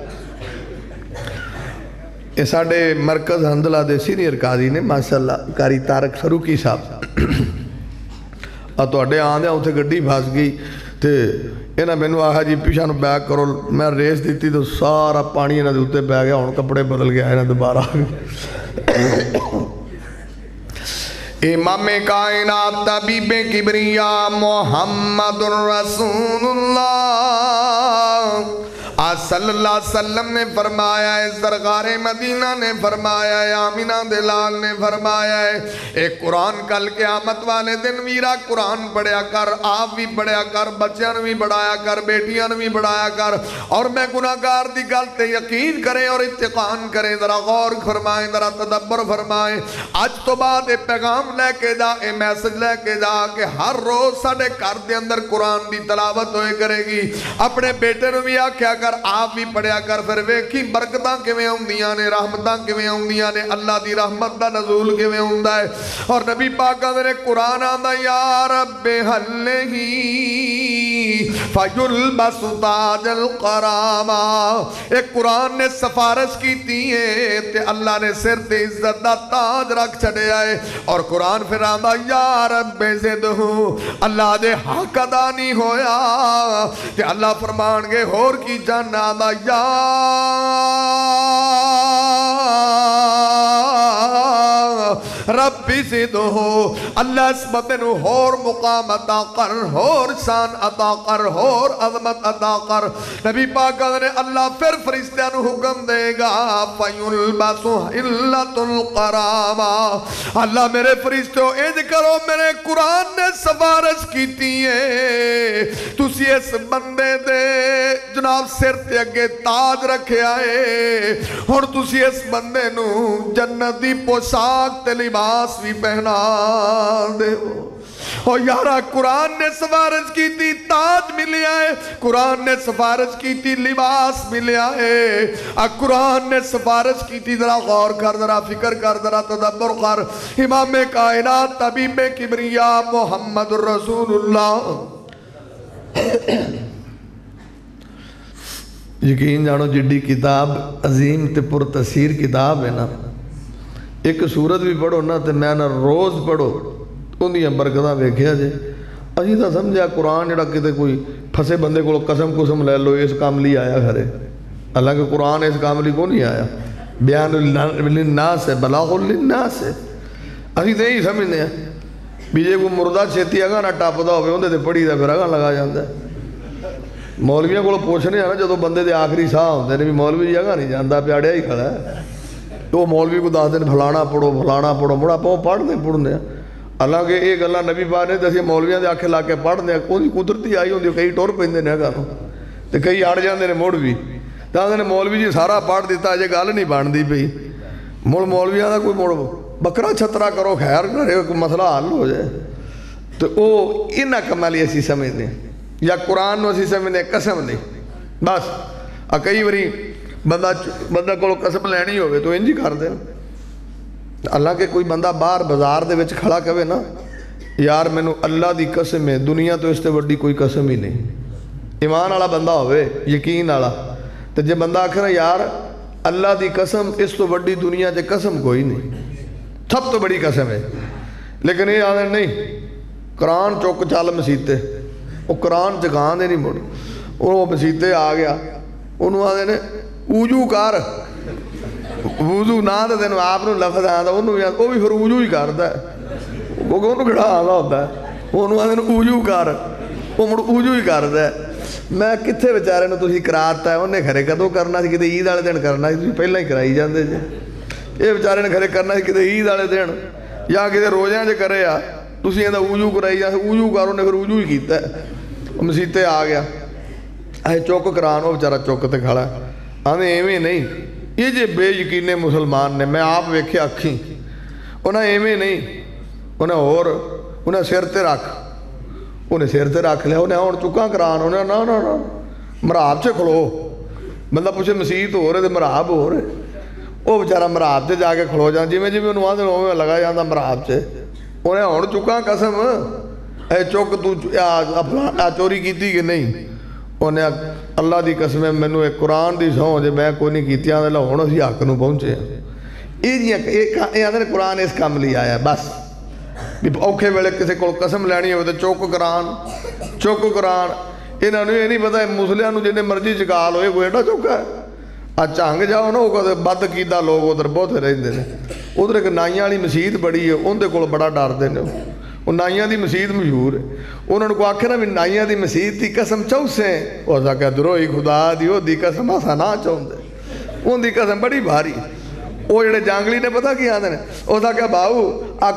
یہ ساڈے مرکز حمدللہ دے سینئر قاضی نے ماشاءاللہ قاری طارق فاروقی صاحب، تواڈے آندے اتنے گڈی پھس گئی تے انہاں مینوں آخیا جی پیچھے نوں بیک کرو، میں ریس دیتی تو سارا پانی انہاں دے اوتے پی گیا، ہن کپڑے بدل گیا انہاں دوبارہ۔ امام کائنات طبیب کبریا محمد رسول اللہ صلی اللہ علیہ وسلم نے فرمایا ہے، سرکار مدینہ نے فرمایا ہے، آمینہ دلال نے فرمایا ہے، ایک قرآن کل قیامت والے دن ویرا قرآن پڑھیا کر، آپ بھی پڑھیا کر، بچیاں بھی بڑھایا کر، بیٹیاں بھی بڑھایا کر، اور میں گناہگار دی گل تے یقین کریں اور اتقان کریں، ذرا غور فرمائیں، ذرا تدبر فرمائیں۔ آج تو بعد ایک پیغام لے کے جا، ایک میسج لے کے جا کہ ہر روز ساڑھے گھر دے اندر قرآن دی تلاوت ہوئے کرے گی، اپنے بیٹے نو بھی آکھیا کر، آپ بھی پڑھیا کر، پھر ویکھی برکتاں کیویں ہوندیاں نے، رحمتاں کیویں ہوندیاں نے، اللہ دی رحمت دا نزول کیویں ہوندا ہے۔ اور نبی پاک نے قرآن آندا یا رب حلہی فیلبس تاج القرامہ، ایک قرآن نے سفارش کیتی ہے تے اللہ نے سر تے عزت دا تاج رکھ چھڑے آئے، اور قرآن پھر آندا یا رب زدہو، اللہ دے حق ادا نہیں ہویا تے اللہ فرمان گے ہور کی جان آدھا یا ربی زدہو، اللہ اس بندے نو ہور مقام عطا کر، ہور شان عطا کر، ہور عظمت عطا کر۔ نبی پاک نے اللہ پھر فرشتیاں نو حکم دے گا فَيُلْبَسُ حِلَّةُ الْقَرَامَةِ، اللہ میرے فرشتوں اج کرو، میرے قرآن نے سفارش کیتی ہے، تسی اس بندے دے جناب سر تے اگے تاج رکھے آئے، اور تسی اس بندے نو جنت دی پوشاک تے لباس بھی پہنا دے ہو۔ اور یارا قرآن نے سفارش کی تھی تاج ملیا ہے، قرآن نے سفارش کی تھی لباس ملیا ہے، قرآن نے سفارش کی تھی ذرا غور کر، ذرا فکر کر، ذرا تدبر کر، امام کائنات طبیب کبریا محمد رسول اللہ۔ یقین جانو جڈی کتاب عظیم تے پر تاثیر کتاب ہے نا، ایک سورت بھی پڑھو نا تے میں نا روز پڑھو ان دیاں برکتاں ویکھیا جے۔ اسی تو سمجھا قرآن جڑا کتے کوئی پھسے بندے کو قسم لے لو اس کام لی آیا گھرے، حالانکہ قرآن اس کام لی کو نہیں آیا، بیان للناس ہے، بلاغ للناس ہے۔ اسی تو یہی سمجھنے ہیں بھی جے کوئی مردہ چھیتی اگاں نہ ٹاپدا ہوئے اندے تے پڑھی دا پھر اگاں لگا جاندہ ہے۔ مولویاں کو پوچھنے ہیں نا جدو بندے دے آخری ساہ ہوندے نے بھی مولوی جی اگاں نہیں جاندہ پیاڑیا ہی کھڑا ہے، تو مولوی کو دس دن پھلانا پڑھو مڑا پاؤں پڑھنے ہیں۔ حالانکہ ایک اللہ نبی پاک نے دسی مولویاں دے آکھے لا کے پڑھنے ہیں، کوئی قدرتی آئی ہوندی کئی ٹور پیندے نے گانوں تے کئی اڑ جاندے نے مڑ بھی، تاں نے مولوی جی سارا پڑھ دیتا اجے گل نہیں بندی پئی، مڑ مولویاں دا کوئی مڑ بکرا چھترا کرو خیر کرے کوئی مسئلہ حل ہو جائے۔ تو او انہاں کمالی اسی سمجھنے یا قرآن نو اسی سمجھنے قسم نہیں بس۔ کئی وری بندہ کو قسم لینی ہوئے تو انجی کر دیں۔ اللہ کے کوئی بندہ باہر بازار دے وچ کھڑا کہے نا یار مینوں اللہ دی قسم ہے دنیا تو اس تے وڈی کوئی قسم ہی نہیں، ایمان والا بندہ ہوئے یقین والا، تو جے بندہ آکھے نا یار اللہ دی قسم اس تو وڈی دنیا تے قسم کوئی نہیں، سب تو بڑی قسم ہے، لیکن یہ آدھے نہیں قرآن چوک چال مسیتے، وہ قرآن چکان دے نہیں مڑ، وہ مسیتے آ گیا انہوں آدھے نے وضو کر، وضو نہ دے دن آپ نے لفظ آتا وہ بھی پھر وضو ہی کرتا ہے، کیونکہ انہوں کھڑا آتا ہوتا ہے، انہوں آدھے نے وضو کر، وہ مڑ وضو ہی کرتا ہے۔ میں کتھے بیچارے نے تسی کراتا ہے انہیں گھرے کدوں کرنا سی کتے عید والے دن کرنا سی، تسی پہلے ہی کرائی جاندے جے، یہ بیچارے نے گھرے کرنا سی کتے عید والے دن یا کتے روزیاں جے کرے آ تسی یہ وضو کرائی جاندے، وضو کرو نے پھر وضو ہی کیتا ہے۔ مسیتے آ گیا اے چوک کران وہ بیچارہ چوک تے کھڑا آدھے ایویں نہیں، یہ جے بے یقینے مسلمان نے میں آپ ویکھے اکھیں انہیں ایویں نہیں، انہیں سر تے رکھ، انہیں سر تے رکھ لیا، انہیں ہون چکاں کران، انہیں نا مراب سے کھلو، بندہ پوچھے مسیت ہو رہے تھے مراب ہو رہے، وہ بیچارہ مراب سے جا کے کھلو جان جی میں انہوں آدھے ہوئے لگا جاندہ مراب سے، انہیں ہون چکاں قسم اے چوک تو چوری کیتی کہ نہیں، انہیں اللہ دی قسم مینوں ایک قرآن دی سو جے میں کوئی نہیں کیتی آدھے ہون اسی حق نو پہنچے یہ آدھے قرآن اس کام لی آیا بس بھی اوکھے ویلے کسی کو قسم لینی ہوئے تو چوک قرآن انہوں نے یہ نہیں پتا مسلیاں نو جنہیں مرضی چکال ہوئے کوئی ایڈا چوکا ہے چنگ جاؤ نا وہ بد کیتا لوگ ادھر بہت رہندے نے، ادھر ایک نائیاں والی مسجد بڑی ہے اندر کول بڑا ڈردے نے، وہ نائیاں دی مسجد مشہور ہے، انہوں نے کو آکھے نا بھی نائیاں دی مسجد دی قسم چوسیں وہ سا دروہی خدا دی قسم آسا نہ چاہندے، ان دی قسم بڑی بھاری، وہ جڑے جانگلی نے پتا کی آدھے نے وہ سا کہ باؤ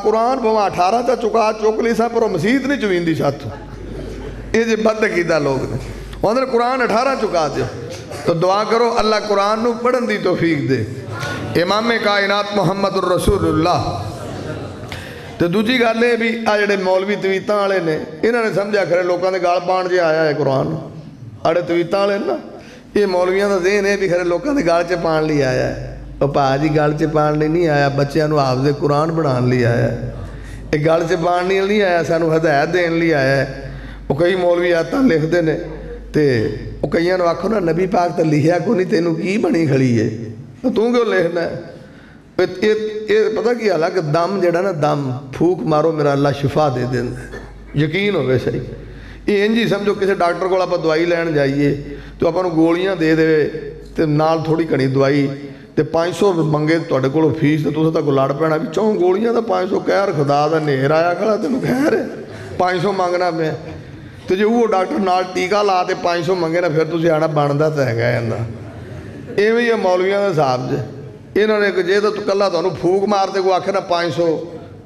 قرآن بھواں 18 تا چکا چوکلی سا پر وہ مسجد نہیں چوین دی ساتھ، یہ جی بد کیتا لوگ نے وہ اندر قرآن 18 چکا دے، تو دعا کرو اللہ قرآن نو پڑھن دی توفیق دے۔ امام کائنات محمد الرسول اللہ تو دوجی گالے بھی آجڑے مولوی تویتاں والے نے انہوں نے سمجھا کرے لوگوں نے گال پان جے آیا ہے قرآن آڑے تویتاں والے نا یہ مولویاں دا ذہن ہے بھی کرے لوگوں نے گال چے پان لی آیا ہے، وہ پا جی گال چے پان لی نہیں آیا، بچیاں نو حافظ قرآن بنان لی آیا ہے، ایک گال چے پان نہیں آیا سانو ہدایت دین لی آیا ہے۔ وہ کئی مولوی آتا لکھ دے نے تے وہ کئیاں نو آکھو نا نبی پاک تے لکھیا کو نہیں تینوں کی بنی کھڑی ہے تو کیوں لکھنا ہے؟ یہ پتہ کی حالا کہ دم جڑا نا دم پھوک مارو میرا اللہ شفا دے دیں یقین ہوئے صحیح، یہ انجی سمجھو کسی ڈاکٹر کو آپ دوائی لین جائیے تو اپنوں گولیاں دے دے تے نال تھوڑی کھڑی دوائی تے 500 منگے توڑے کو فیس تے تو تک لڑ پینا بھی چون گولیاں دا 500 کہر خدا دا نہر آیا کھڑا تے خیر ہے 500 مانگنا میں تو جو وہ ڈاکٹر نال ٹیکہ لا تے 500 منگے نا پھر تسی آنا باندا تے ہے گئے اندہ ایویں یہ مولویاں دا صاحب جے انہوں نے جے تو کلا تو پھوک مارتے کو آکھے نا 500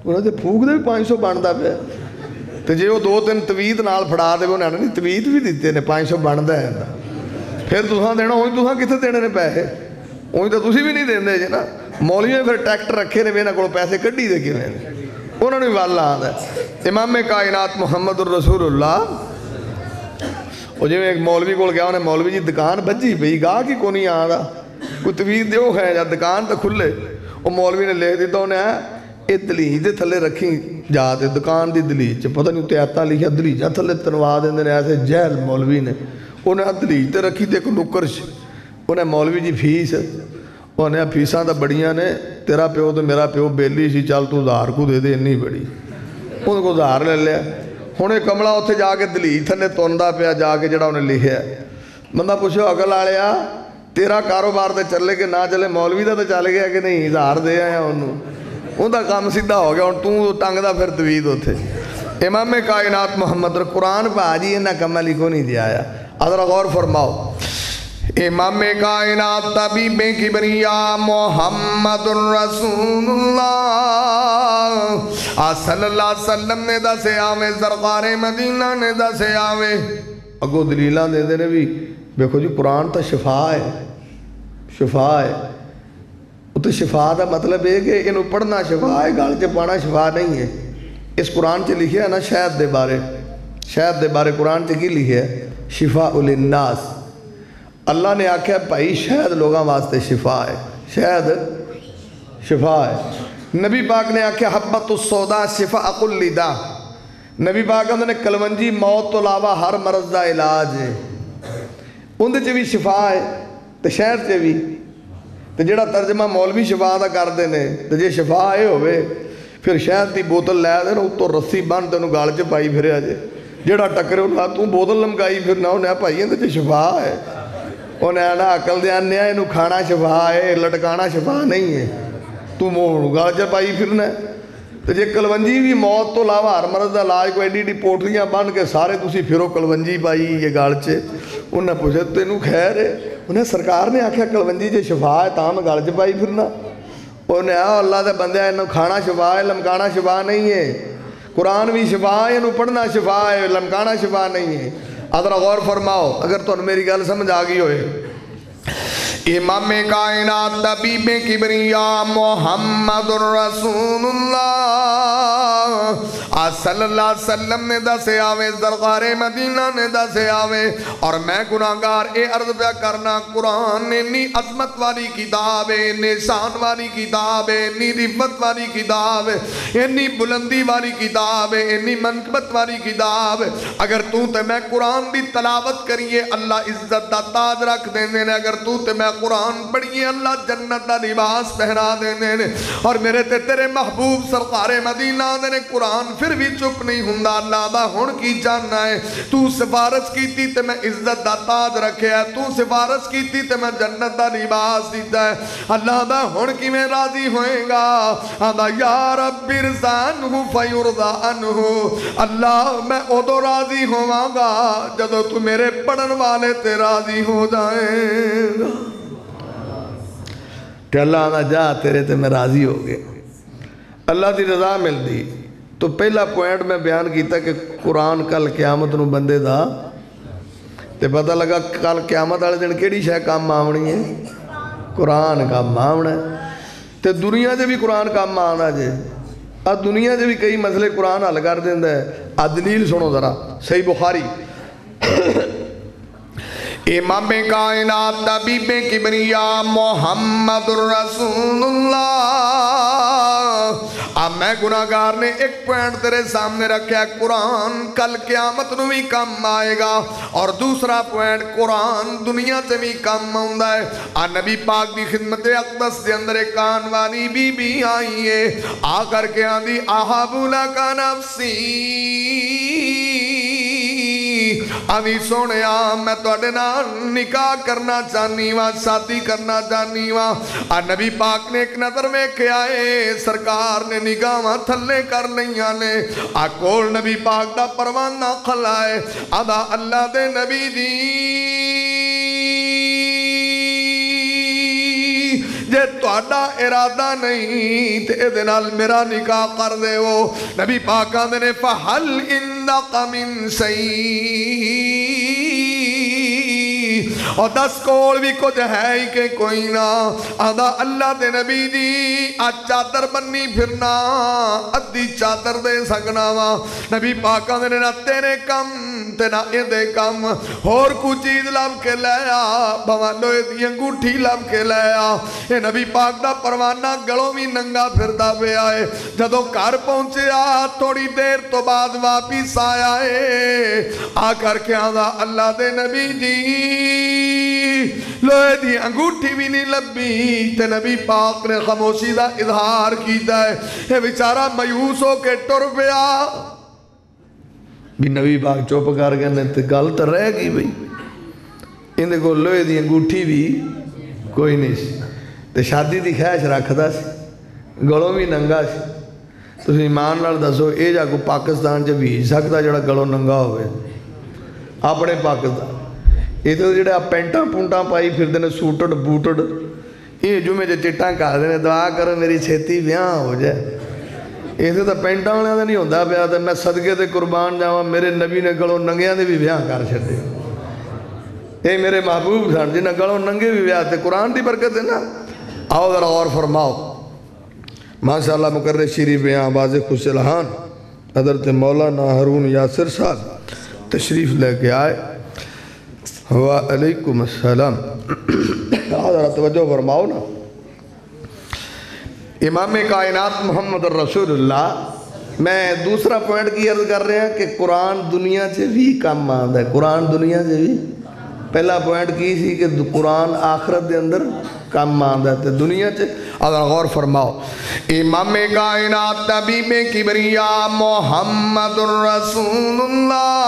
انہوں نے پھوک دے بھی 500 باندا پہ تو جے وہ 2-3 تویت نال پھڑا دے انہوں نے تویت بھی دیتے نے 500 باندا ہے پھر تساں دینا ہوئی تساں کتے دینے نے پیسے ہوئی تو تسی بھی نہیں دیں دے جے نا مولویاں پھر ٹیکٹر رکھے نے انہوں کو پیسے کڈی دے کے انہوں نے والا آدھا امام کائنات محمد الرسول اللہ وہ جو ایک مولوی کو گیا انہیں مولوی جی دکان بجی پئی گاہ کی کو نہیں آدھا کوئی توید دیو ہے یا دکان تو کھلے وہ مولوی نے لے دیتا انہیں یہ دلیج دے تھلے رکھی جاتے دکان دی دلیج پتہ نہیں تیاتا لکھا دلیجہ تھلے تنوا دیں ایسے جہل مولوی نے انہیں دلیج دے رکھی تے کو نکرش انہیں مولوی جی فیس انہیں فیساں دا بڑیاں نے تیرا پیو تو میرا پیو بیلی سی چل تو ادھار کو دے دے انہی بڑی ان کو ادھار لے لیا ہونے کملا اتھے جا کے دلیج تھلے توندہ پیا جا کے جڑا انہیں لکھے بندہ پوچھو اگل آلیا تیرا کاروبار تے چلے کہ نہ چلے مولوی دا تے چلے گیا کہ نہیں ادھار دے آیا انہوں ان کا کام سیدھا ہو گیا اور تو ٹنگ دا پھر توید ہوتے امام کائنات محمد قرآن پہ آجی انہا کمالی کو نہیں دیا آیا ادھر غور فرماؤ امام کائنات طبیب کبریا محمد الرسول اللہ صلی اللہ علیہ وسلم نے دسے آوے سرکار مدینہ نے دسے آوے اگو دلیلہ دے دے بھی دیکھو جی قرآن تا شفا ہے شفا ہے تو شفا دا مطلب ہے کہ انہوں پڑھنا شفا ہے گال چے پانا شفا نہیں ہے اس قرآن چے لکھے ہے نا شہد دے بارے قرآن چے کی لکھے ہے شفاء للناس اللہ نے آکھا ہے بھائی شہد لوگاں واسطے شفا ہے شہد شفا ہے نبی پاک نے آکھا حبت السودا شفاء کل دا نبی پاک نے کلونجی موت تو علاوہ ہر مرض دا علاج ہے اندھے چے بھی شفا ہے تو شہد چے بھی تو جڑا ترجمہ مولوی شفا دا کر دینے تو جے شفا آئے ہوئے پھر شہد دی بوتل لے دینا تو رسی بند انہوں گال چے پائی پھرے آجے جڑا ٹکرے انہوں تو بوتل لمکائی پھر نہ انہیں پائی اندھے چے شفا ہے انہیں آنا عقل دے آنے آئے انہوں کھانا شفا ہے لٹکانا شفا نہیں ہے تو مو گال چے پائی پھرنا ہے تو جے کلونجی بھی موت تو علاوہ ہر مرض دا علاج کو ایڈی پوٹریاں بند کے سارے تسی پھرو کلونجی پائی یہ گال چے انہیں پوچھے تو انہوں خیر ہے انہیں سرکار نے آکھا کلونجی جے شفا ہے تاں میں گال چے پائی پھرنا انہیں اللہ دے بندے انہوں کھانا شفا ہے لمکانا شفا نہیں ہے قرآن بھی شفا ہے انہوں پڑھنا شفا ہے لمکانا شفا نہیں ہے ادھر غور فرماؤ اگر تو میری گل سمجھ آگئی ہوئے امام کائنات طبیب کبریا محمد الرسول اللہ صلی اللہ علیہ وسلم نے دسے آوے سرکار مدینہ نے دسے آوے اور میں گناہگار اے عرض پہ کرنا قرآن انی عظمت والی کتاب ہے انی شان والی کتاب ہے انی رفت والی کتاب ہے انی بلندی والی کتاب ہے انی منقبت والی کتاب ہے اگر تو تے میں قرآن دی تلاوت کریے اللہ عزت دا تاج رکھ دینے نے اگر تو تے میں قرآن پڑھیے اللہ جنت دا لباس پہنا دینے نے اور میرے تے تیرے محبوب سرکار مدینہ دینے قرآن پھر بھی چپ نہیں ہوندا اللہ دا ہون کی جاننا ہے تو سفارش کیتی تے میں عزت دا تاج رکھے ہے تو سفارش کیتی تے میں جنت دا لباس دیتا ہے اللہ دا ہون کی میں راضی ہوئیں گا اللہ یا رب ارزانہ فیرضا عنہ اللہ میں ادو راضی ہوا گا جدو تو میرے پڑھن والے تے راضی ہو جائیں گا کہ اللہ آنا جا تیرے تے میں راضی ہو گئے اللہ دی رضا مل دی تو پہلا پوائنٹ میں بیان کیتا کہ قرآن کل قیامت نو بندے دا تے پتہ لگا کل قیامت والے دن کیڑی شے کام آونی ہے قرآن کام آونا ہے تے دنیا دے بھی قرآن کام آنا جے دنیا دے بھی کئی مسئلے قرآن حل کر دیندا ہے دلیل سنو ذرا صحیح بخاری امام کائنات طبیب کبریا محمد الرسول اللہ اب میں گناہگار نے ایک پوائنٹ تیرے سامنے رکھا ہے قرآن کل قیامت نو بھی کم آئے گا اور دوسرا پوائنٹ قرآن دنیا سے بھی کم آؤندا ہے نبی پاک دی خدمت اقدس دے اندر ایک کان والی بی بی آئی ہے آ کر کے آندی احب لک نفسی آنی سونے میں توڑے نا نکاح کرنا چاہنی وا شادی کرنا چاہنی وا نبی پاک نے ایک نظر میں کیا ہے سرکار نے نگاہ تھلے کر لیاں نے کول نبی پاک دا پروانہ کھلائے آدھا اللہ دے نبی دی جے توڑا ارادہ نہیں تے دنال میرا نکاح کر دے وہ نبی پاک آدھے نے فَحَلْ اِنَّقَ مِن سَيِّ اور دس کول بھی کچھ ہے ہی کہ کوئی نہ آدھا اللہ دے نبی جی آج چادر بننی پھرنا ادھی چادر دے سکنا وا نبی پاکاں دے نہ تیرے کم تے نہ اندے کم اور کو چیز لب کے لیا بھواں لوہے دی انگوٹھی لب کے لیا اے نبی پاک دا پروانہ گلوں بھی ننگا پھردا پیا ہے جدوں گھر پہنچیا تھوڑی دیر تو بعد واپس آیا ہے آ کر کے آدھا اللہ دے نبی جی لوہے دی انگوٹھی بھی نہیں لبی تے نبی پاک نے خاموشی دا اظہار کیتا ہے اے بیچارہ مایوس ہو کے ٹر پیا بھی نبی پاک چپ کر کے نے تے گل تے رہ گئی بھئی اندے کو لوہے دی انگوٹھی بھی کوئی نہیں سی تے شادی دی خواہش رکھدا سی گلوں بھی ننگا سی تسی ایمان نال دسو اے جا کو پاکستان چ بھیج سکدا جڑا گلوں ننگا ہوئے اپنے پاکستان یہ تو جڑے پینٹاں پونٹاں پائی پھر دینے سوٹڈ بوٹڈ یہ جمعے جو چٹاں کہا دینے دعا کرو میری چھیتی بیاں ہو جائے یہ تو پینٹاں والے دا نہیں ہوندہ پیا تو میں صدقے تے قربان جاواں میرے نبی نے گلوں ننگیاں دے بھی بیاں کر چھڑے اے میرے محبوب سن جنہیں گلوں ننگے بھی بیاں تے قرآن دی برکت ہے نا آؤ ذرا غور فرماؤ ماشاءاللہ مقرر شیری بیاں واضح خوش الہان حضرت مولانا ہارون یاسر صاحب تشریف لے کے آئے وعلیکم السلام ذرا توجہ فرماؤ نا امام کائنات محمد رسول اللہ میں دوسرا پوائنٹ کی عرض کر رہے ہیں کہ قرآن دنیا سے بھی کم آندہ ہے قرآن دنیا سے بھی پہلا پوائنٹ کی سی کہ قرآن آخرت دے اندر کم آندہ ہے دنیا سے اگر غور فرماؤ امام کائنات طبیب کبریاء محمد رسول اللہ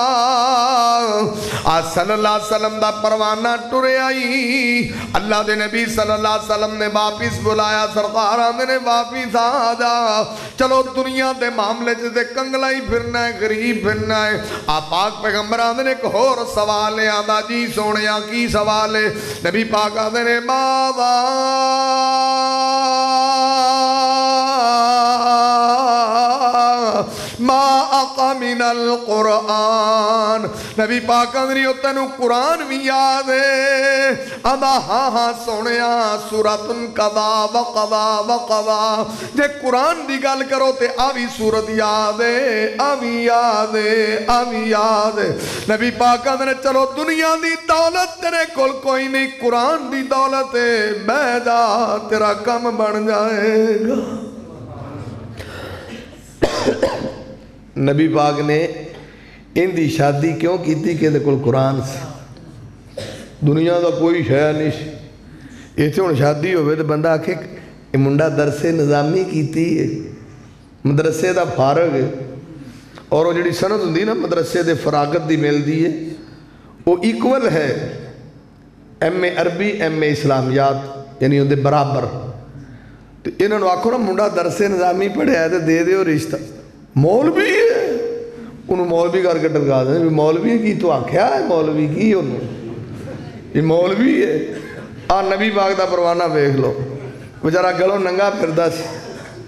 صلی اللہ علیہ وسلم دا پروانہ ٹرے آئی اللہ دے نبی صلی اللہ علیہ وسلم نے واپس بلایا سرکار آندے نے واپس آجا چلو دنیا دے معاملے جیسے کنگلائی پھرنا ہے غریب پھرنا ہے آپ پاک پیغمبر آندے نے ایک اور سوال ہے آدھا جی سونیا کی سوال ہے نبی پاک آندے نے بابا ما اقا من القرآن نبی پاک اندری اتنو قرآن بھی یاد ہے ادا ہاں سونیا سورتن قضا وقضا وقضا جے قرآن دی گل کرو تے آوی سورت یاد ہے آوی یاد ہے آوی یاد ہے نبی پاک اندرے چلو دنیا دی دولت تیرے کل کوئی نہیں قرآن دی دولت ہے بیدا تیرا کم بن جائے گا نبی پاک نے ان دی شادی کیوں کی تھی کہ دیکھو قرآن سے دنیا دا کوئی شے نہیں یہ تھے ان شادی ہوئے تو بندہ آکھے یہ منڈا درس نظامی کی تھی مدرسے دا فارغ ہے اور وہ جڑی سند ہوندی نا مدرسے دے فراغت دی مل دی ہے وہ ایکول ہے ایم اے عربی ایم اے اسلامیات یعنی ان دے برابر تو انہوں نے آکھو نا منڈا درس نظامی پڑھے آئے دے دے اور رشتہ مولوی ہے انہوں مولوی کر کے ڈرگا دیں مولوی کی تو آکھیا ہے مولوی کی انہوں یہ مولوی ہے نبی پاک دا پروانہ بیکھ لو بچارہ گلوں ننگا پھردا سی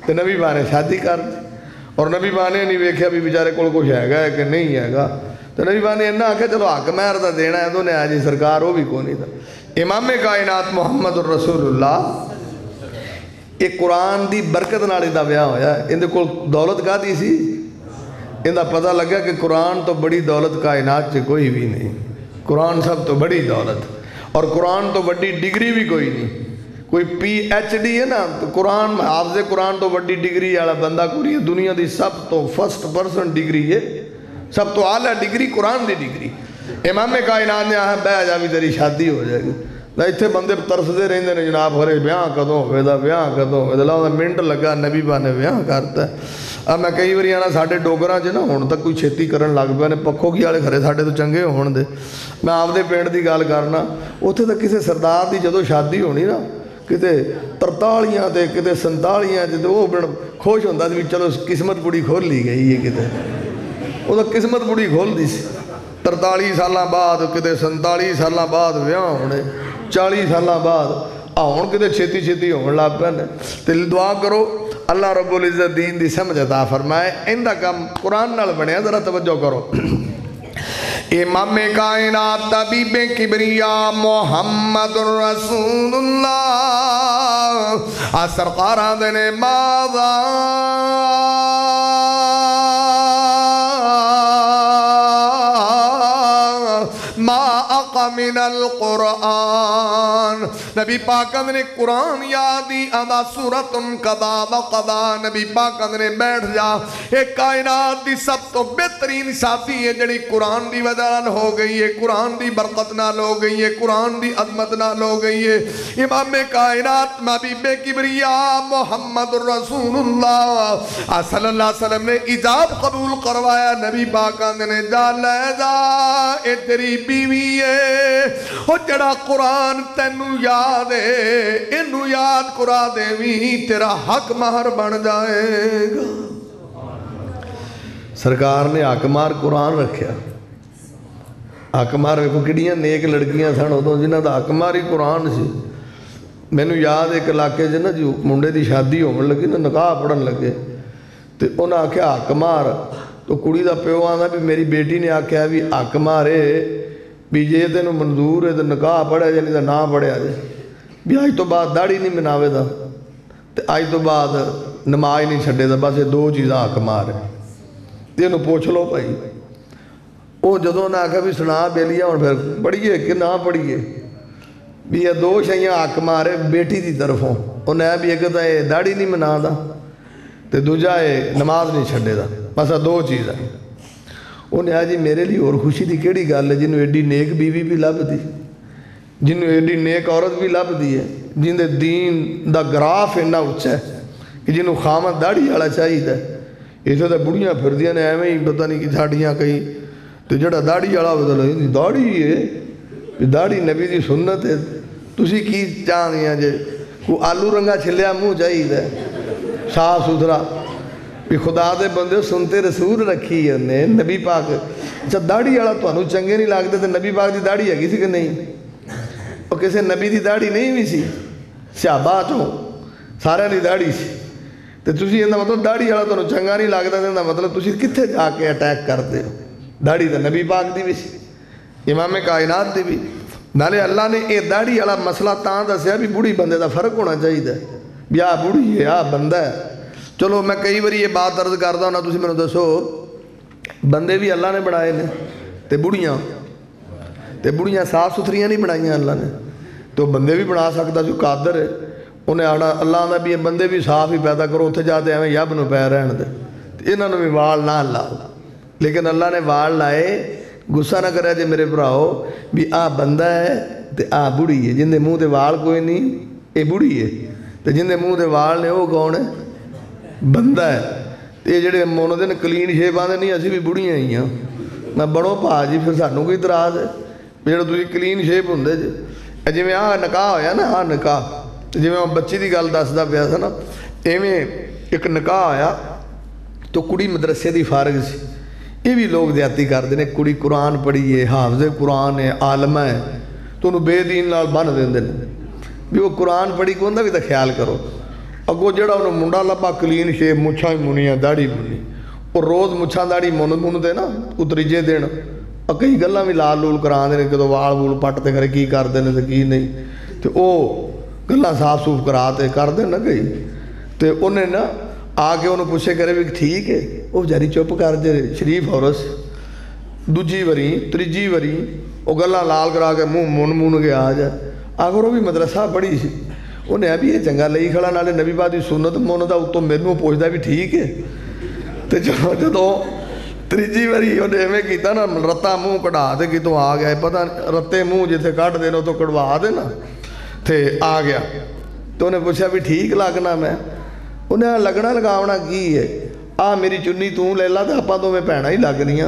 تو نبی پاک نے شادی کر دی اور نبی پاک نے نہیں ویکھیا بھی بیچارے کول کچھ ہے گا کہ نہیں ہے گا تو نبی پاک نے انہاں آکھیا چلو حق مہر دا دینا ہے تو نے آجی سرکار وہ بھی کونی تھا امام کائنات محمد رسول اللہ ایک قرآن دی برکت نالی دا بیاہ ہویا ہے اندے کو دولت کا دی سی اندہ پتہ لگا کہ قرآن تو بڑی دولت کائنات سے کوئی بھی نہیں قرآن سب تو بڑی دولت اور قرآن تو بڑی ڈگری بھی کوئی نہیں کوئی پی ایچ ڈی ہے نا تو قرآن حافظ قرآن تو بڑی ڈگری والا بندہ کوئی ہے دنیا دی سب تو فرسٹ پرسن ڈگری ہے سب تو اعلیٰ ڈگری قرآن دی ڈگری امام کائنات نے آہاں بہ جا بھی تیری شادی ہو جائے گی نہ اتھے بندے ترسدے رہندے نے جناب ہرے بیاں کدوں ہوئے دا بیاں کدوں ہوئے دا لاؤں دا منٹ لگا نبی بانے بیاں کرتا ہے اب میں کئی باری آنا ساڑھے ڈوگراں جے نا ہون تک کوئی چھیتی کرن لگ پہ نے پکھو کی آلے گھرے ساڑھے تو چنگے ہون دے میں آپ دے پینٹ دی گال کرنا اتھے تک کسے سردار دی جدو شادی ہونی نا کتے 43 تے کتے 47 تے وہ بڑا خوش ہوندہ بھی چلو قسمت بڑی کھول لی گئی یہ کتے وہ تو قسمت بڑی کھول دی سی 43 سالہ بعد کتے 47 سالہ بعد ویاں ہونے 40 سالہ بعد آن کتے چھتی چھتی ہون لگ پہنے تل دعا کرو اللہ رب العزت دین دی سمجھ عطا فرمائے اندہ کم قرآن نال بنے ذرا توجہ کرو امام کائنات طبیب کبریا محمد رسول اللہ سرکار آدھنے ماذا ما اقا من القرآن نبی پاک نے قرآن یادی ادا سورتم قضا و قضا نبی پاک نے بیٹھ جا ایک کائنات دی سب تو بہترین ساتھی ہے جڑی قرآن دی وجہ نال ہو گئی ہے قرآن دی برکت نال ہو گئی ہے قرآن دی عظمت نال ہو گئی ہے امام کائنات حبیب کبریا محمد رسول اللہ صلی اللہ علیہ وسلم نے ایجاب قبول کروایا نبی پاک نے جا لے جا اے تیری بیوی ہے وہ جڑا قرآن تینو یاد ہے انو یاد کرا دے وی تیرا حق مہر بن جائے گا سرکار نے حق مہر قرآن رکھیا حق مہر ویکھو کڑیاں نیک لڑکیاں سن ادوں جنہاں دا حق مہر ہی قرآن سی مینوں یاد ایک علاقے چ نا جو منڈے دی شادی ہون لگی نا نکاح پڑھن لگے تے انہاں آکھیا حق مہر تو کڑی دا پیو آندا بھی میری بیٹی نے آکھیا بھی حق مہر بھی جے تینوں منظور ہے تو نکاح پڑھے جا نہیں تو نہ پڑھیا جائے بھی آج تو بعد داڑھی نہیں مناوے دا تے آج تو بعد نماز نہیں چھڑے دا بس یہ دو چیزاں حق مہر ہے تینوں پوچھ لو بھائی وہ جدوں نے آکھا بھی سنا بیلیاں اور پھر پڑھیے کہ نہ پڑھیے بھی یہ دو شیاں حق مہر ہے بیٹی دی طرفوں انہیں بھی ایک تو یہ داڑھی نہیں منا دا تے دوجا یہ نماز نہیں چھڑے دا بس دو چیز ہے انہیں آج میرے لیے اور خوشی دی کیڑی گل ہے جنہوں ایڈی نیک بیوی بھی لب دی جنہوں ایڈی نیک عورت بھی لب دی ہے جن دے دین دا گراف اتنا اچھا ہے کہ جنہوں خامد داڑھی والا چاہیے ہے اسے تو بڑیاں پھر دیاں نے ایویں ہی پتہ نہیں کہ جھاڑیاں کہیں تو جڑا داڑھی والا بدل داڑھی ہے داڑھی نبی دی سنت ہے تسی کی چاہتے ہیں جے کوئی آلو رنگا چھلیا منہ چاہیے ہے صاف ستھرا بھی خدا دے بندے سنتے رسول رکھی ہے انہیں نبی پاک اچھا داڑھی والا تو انہوں چنگے نہیں لگتے تو نبی پاک دی داڑھی ہے کسی کے نہیں اور کسی نبی دی داڑھی نہیں بھی سی صحابہ چوں سارے دی داڑھی سی تو تسی یہ مطلب داڑھی والا تو چنگا نہیں لگتا تو مطلب تسی کتھے جا کے اٹیک کرتے ہو داڑھی تو نبی پاک دی بھی سی امام کائنات دی بھی نالے اللہ نے یہ داڑھی والا مسئلہ تاں دسیا بھی بوڑھی بندے دا فرق ہونا چاہیے بھی آ بوڑھی ہے آ بندہ ہے چلو میں کئی باری یہ بات عرض کرتا ہوں تسی میں نے دسو بندے بھی اللہ نے بنائے نے تے بڑیاں صاف ستھریاں نہیں بنائیاں اللہ نے تو بندے بھی بنا سکتا جو قادر ہے انہیں آنا اللہ آنا بھی یہ بندے بھی صاف ہی پیدا کرو اتنے جاتے ہیں یب نو پیر رہن دے انہوں نے بھی وال نہ لاؤ لیکن اللہ نے وال لائے غصہ نہ کرے جے میرے بھراؤ بھی آ بندہ ہے تے آ بڑی ہے جن دے منہ تے وال کوئی نہیں یہ بڑی ہے تے جن دے منہ تے وال نے وہ کون ہے بندہ ہے یہ جڑے مونو دن کلین شیپ آدھے نہیں اسی بھی بڑھیاں ہی ہیں میں بڑوں پا جی پھر سانوں کوئی اعتراض ہے جڑے تسی کلین شیپ ہوندے جی جی میں نکاح ہویا نا نکاح جی میں بچی دی گل دسدا پیا تھا نا ایویں ایک نکاح ہویا تو کڑی مدرسے دی فارغ سی یہ بھی لوگ زیادتی کرتے ہیں کڑی قرآن پڑھی ہے حافظ قرآن ہے عالمہ ہے تو انہوں بے دین نال بن دیندے بھی وہ قرآن پڑھی کو بھی تو خیال کرو اگو جڑا انہوں منڈا لبا کلین شیپ مچھاں ہی منیاں داڑھی منی اور روز مچھاں داڑھی من دے نا اتریجے دین اور کئی گلاں بھی لال لول کران دے کہ تو وال وول پٹتے کرے کی کر دے تے کی نہیں تو وہ گلاں صاف سوف کراتے کر دے نا کئی تو انہیں نا آ کے انہوں پوچھے کرے بھی ٹھیک ہے وہ بیچاری چپ کر دے شریف عورت دوجی وری تیجی وری وہ گلاں لال کرا کے منہ من کے آ جائے آخر وہ بھی مدرسہ پڑھی سی انہیں ابھی یہ چنگا لئی کھڑا نالے نبی پاک دی سنت من دا اتوں میرے پوچھتا بھی ٹھیک ہے تو جدوں تیجی واری انہیں ایویں کیتا نا رتا منہ کڑا دے کتوں آ گیا پتہ رتے منہ جتھے کٹ دینا تو کڑوا دے نا تے آ گیا تو انہیں پوچھا بھی ٹھیک لگنا میں انہیں لگنا لگاونا کی ہے میری چنی توں لے لا تو آپ میں بھیناں ہی لگ رہی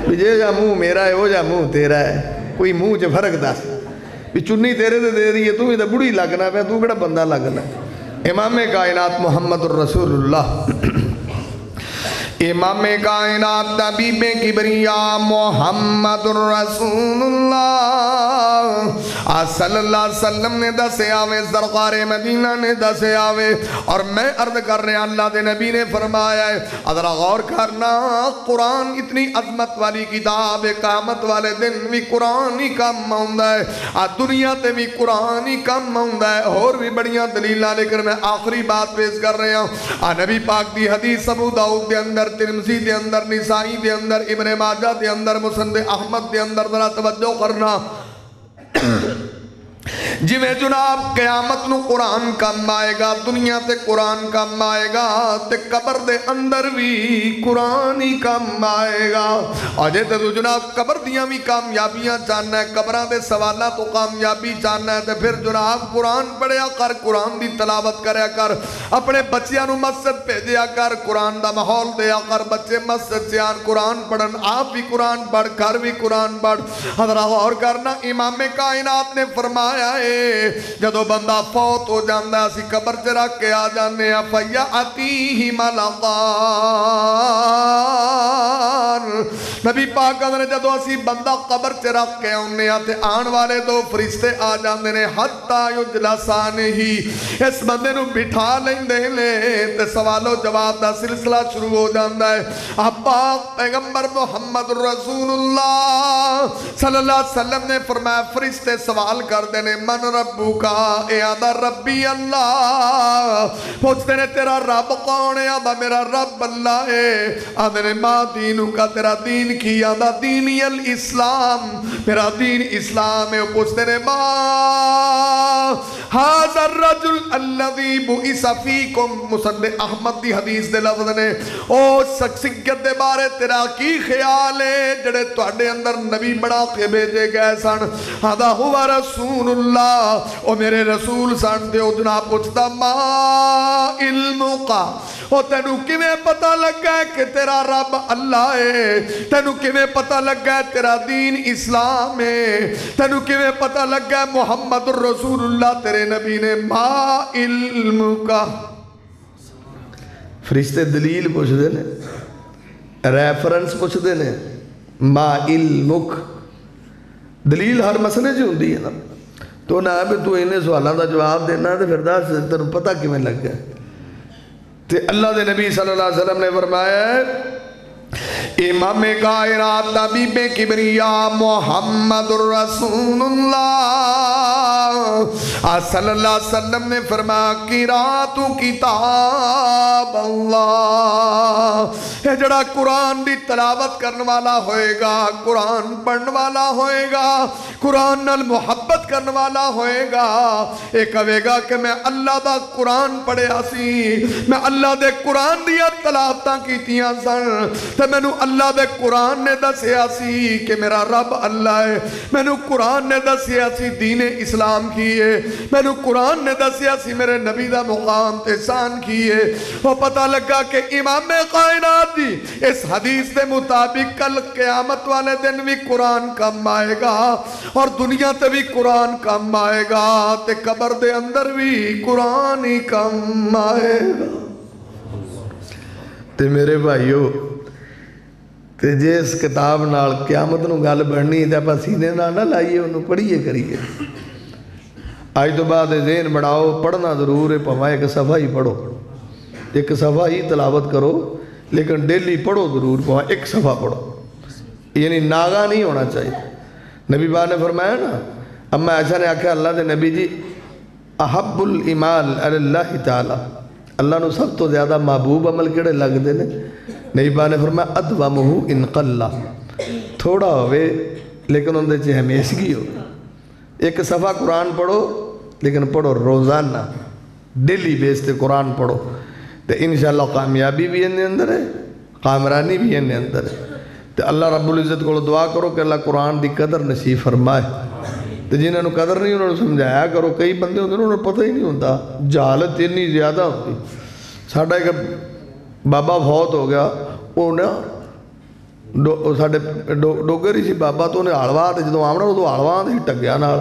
بھی جے جا منہ میرا ہے وہ جا منہ تیرا ہے کوئی منہ چ فرق دس بھی چنی تیرے تے دے رہی ہے تو تو بڑی لگنا پہ تو کہڑا بندہ لگنا امام کائنات محمد الرسول اللہ امام کائنات طبیب کبریا محمد الرسول اللہ آج صلی اللہ علیہ وسلم نے دسے آوے، سرکار مدینہ نے دسے آوے، اور میں عرض کر رہے ہیں اللہ دے نبی نے فرمایا ہے ادھر غور کرنا، قرآن اتنی عظمت والی کتاب ہے، قیامت والے دن بھی قرآن ہی کم آؤندا ہے، آج دنیا تے بھی قرآن ہی کم آؤندا ہے۔ اور بھی بڑیاں دلیلاں لے کر میں آخری بات پیش کر رہے ہوں۔ نبی پاک دی حدیث ابو داؤد دے اندر، ترمذی دے اندر، نسائی دے اندر، ابن ماجہ دے اندر، مسند احمد دے اندر، ذرا توجہ کرنا، جی میں جناب قیامت نو قرآن کم آئے گا، دنیا تے قرآن کم آئے گا، تے قبر دے اندر بھی قرآن ہی کم آئے گا۔ اور جے تے تو جناب قبر دیاں بھی کامیابیاں چاہنا ہے، قبران دے سوالات تو کامیابی چاہنا ہے، تے پھر جناب قرآن پڑھیا کر، قرآن دی تلاوت کریا کر، اپنے بچیاں نو مسجد بھیجیا کر، قرآن دا ماحول دیا کر، بچے مسجد سے آن قرآن پڑھن، آپ بھی قرآن پڑھ، گھر بھی قرآن پڑھ۔ حضرات غور کرنا، امام کائنات نے فرمایا ہے جدو بندہ فوت ہو جاندہ ہے اسی قبر چ رکھ کے آ جانے ہیں، فَيَأْتِيهِ مَلَقَانِ، نبی پاک نے جدو اسی بندہ قبر چ رکھ کے آنے ہیں تے آن والے دو فرشتے آ جاندے نے، حَتَّى يُجْلَسَانِهِ، اس بندے نو بٹھا لیندے لے تے سوال و جواب دا سلسلہ شروع ہو جاندہ ہے۔ اب پاک پیغمبر محمد رسول اللہ صلی اللہ علیہ وسلم نے فرمایا فرشتے سوال کر دینے، من ربو کا، اے آدھا ربی اللہ، پوچھتے نے تیرا رب کون ہے؟ آدھا میرا رب اللہ ہے۔ آدھا نے ماں دینو کا، تیرا دین کی؟ آدھا دینی الاسلام، میرا دین اسلام ہے۔ پوچھتے نے ماں حاضر الرجل الذی بئس فیکم، مسند احمد دی حدیث دے لفظ نے، او شخصیت دے بارے تیرا کی خیال ہے جڑے تواڈے اندر نبی بڑا کے بھیجے گئے سن؟ آدھا ہوا رسول اللہ، او میرے رسول سن دے۔ او جناب پوچھتا ما علم کا، او تینو کیویں پتہ لگا ہے کہ تیرا رب اللہ ہے؟ تینو کیویں پتہ لگا ہے تیرا دین اسلام ہے؟ تینو کیویں پتہ لگا ہے محمد رسول اللہ تیرے نبی نے؟ ما علم کا، فرشتے دلیل پوچھ دے نے، ریفرنس پوچھ دے نے، ما علمک، دلیل ہر مسئلے جو ہوندی ہے نا، تو نہ ہے تو انہیں سوالوں دا جواب دینا تو پھر دس تنوں پتہ کیوں لگ گیا؟ تے اللہ دے نبی صلی اللہ علیہ وسلم نے فرمایا ہے امام کائنات طبیب کبریا محمد رسول اللہ صلی اللہ علیہ وسلم نے فرمایا قرات کتاب اللہ، یہ جڑا قرآن دی تلاوت کرنے والا ہوئے گا، قرآن پڑھنے والا ہوئے گا، قرآن نال محبت کرنے والا ہوئے گا، ایک کہے گا کہ میں اللہ دا قرآن پڑھیا سی، میں اللہ دے قرآن دیا تلاوتاں کیتیاں سن، تے میں نو اللہ دے قرآن نے دسیا سی کہ میرا رب اللہ ہے، میں نو قرآن نے دسیا سی دین اسلام کیے، میں نو قرآن نے دسیا سی میرے نبی دا مقام تے شان کیے۔ وہ پتہ لگا کہ امام کائنات دی اس حدیث دے مطابق کل قیامت والے دن بھی قرآن کم آئے گا اور دنیا تے بھی قرآن کم آئے گا تے قبر دے اندر بھی قرآن ہی کم آئے گا۔ تے میرے بھائیو تے جے اس کتاب نال قیامت نو گل بڑھنی تے آپ سینے نال نہ لائیے انہوں پڑھیے کریے۔ آج تو بعد ذہن بڑھاؤ، پڑھنا ضرور ہے، پہمائے ایک صفحہ ہی پڑھو، ایک صفحہ ہی تلاوت کرو، لیکن ڈیلی پڑھو ضرور، پہمائے ایک صفحہ پڑھو، یعنی ناغا نہیں ہونا چاہیے۔ نبی با نے فرمایا نا، اما عائشہ نے آکھا اللہ دے نبی جی احب العمال اللہ تعالی، اللہ نو سب تو زیادہ محبوب عمل کیڑے لگ دے نے؟ نبی با نے فرمایا ادومہ ان قلہ، تھوڑا ہوئے لیکن ان دے چاہے ہمیشگی ہو۔ ایک صفحہ قرآن پڑھو لیکن پڑھو روزانہ، ڈیلی بیس تے قرآن پڑھو، تو انشاءاللہ کامیابی بھی اندے اندر ہے، کامرانی بھی اندے اندر ہے۔ تو اللہ رب العزت کو دعا کرو کہ اللہ قرآن دی قدر نصیب فرمائے۔ تو جنہوں نے قدر نہیں انہوں نے سمجھایا کرو، کئی بندے ہوتے انہوں نے پتہ ہی نہیں ہوتا، جہالت اتنی زیادہ ہوتی۔ ساڑھا ایک بابا فوت ہو گیا، وہ نا ساڑھے ڈوگر ہی سی بابا، تو انہیں آلوہ تھے جدو آمنا تو آلوہ تھے ٹگیا نال،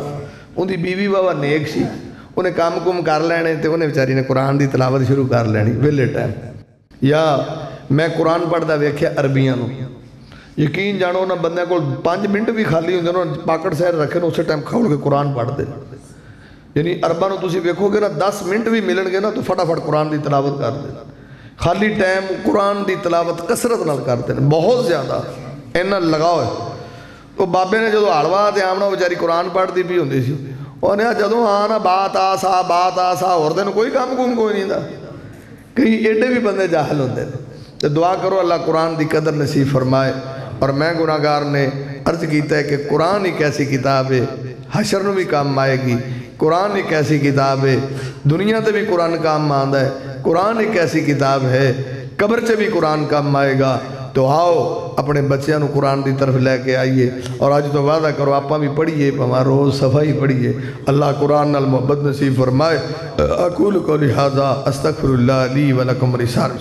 ان دی بیوی بابا نیک سی، انہیں کام کم کر لینے تھے، انہیں بیچاری نے قرآن دی تلاوت شروع کر لینی ویلے ٹائم۔ یا میں قرآن پڑھتا ویکھیا عربیاں نو، یقین جانو نہ بندے کو 5 منٹ بھی خالی ہوندے انہوں نے پاکٹ سیر رکھے اسے ٹائم کھول کے قرآن پڑھ دے. یعنی عرباں نو تسی ویکھو گے نا 10 منٹ بھی ملن گے نا تو فٹافٹ قرآن دی تلاوت کر دے. خالی ٹائم قرآن دی تلاوت کثرت نال کرتے ہیں بہت زیادہ اینا لگاؤ ہے. وہ بابے نے جدو حلوا تے آمنا بیچاری قرآن پڑھ دی بھی ہوندی سی انہیں جدو آنا بات آسا اور دن کوئی کام کوئی نہیں دا. کہیں ایڈے بھی بندے جاہل ہوتے ہیں. تو دعا کرو اللہ قرآن دی قدر نصیب فرمائے. اور میں گناہگار نے عرض کیتا ہے کہ قرآن ایک ایسی کتاب ہے حشر نو بھی کام آئے گی. قرآن ایک ایسی کتاب ہے دنیا تے بھی قرآن کام آندا ہے. قرآن ایک ایسی کتاب ہے قبر چے بھی قرآن کام آئے گا. تو آؤ اپنے بچیاں نو قرآن دی طرف لے کے آئیے. اور آج تو وعدہ کرو آپا بھی پڑھیے ہمارا روز صفائی پڑھیے. اللہ قرآن نال محبت نصیب فرمائے. اقول قولی ھذا استغفر اللہ لی ولکم ولسائر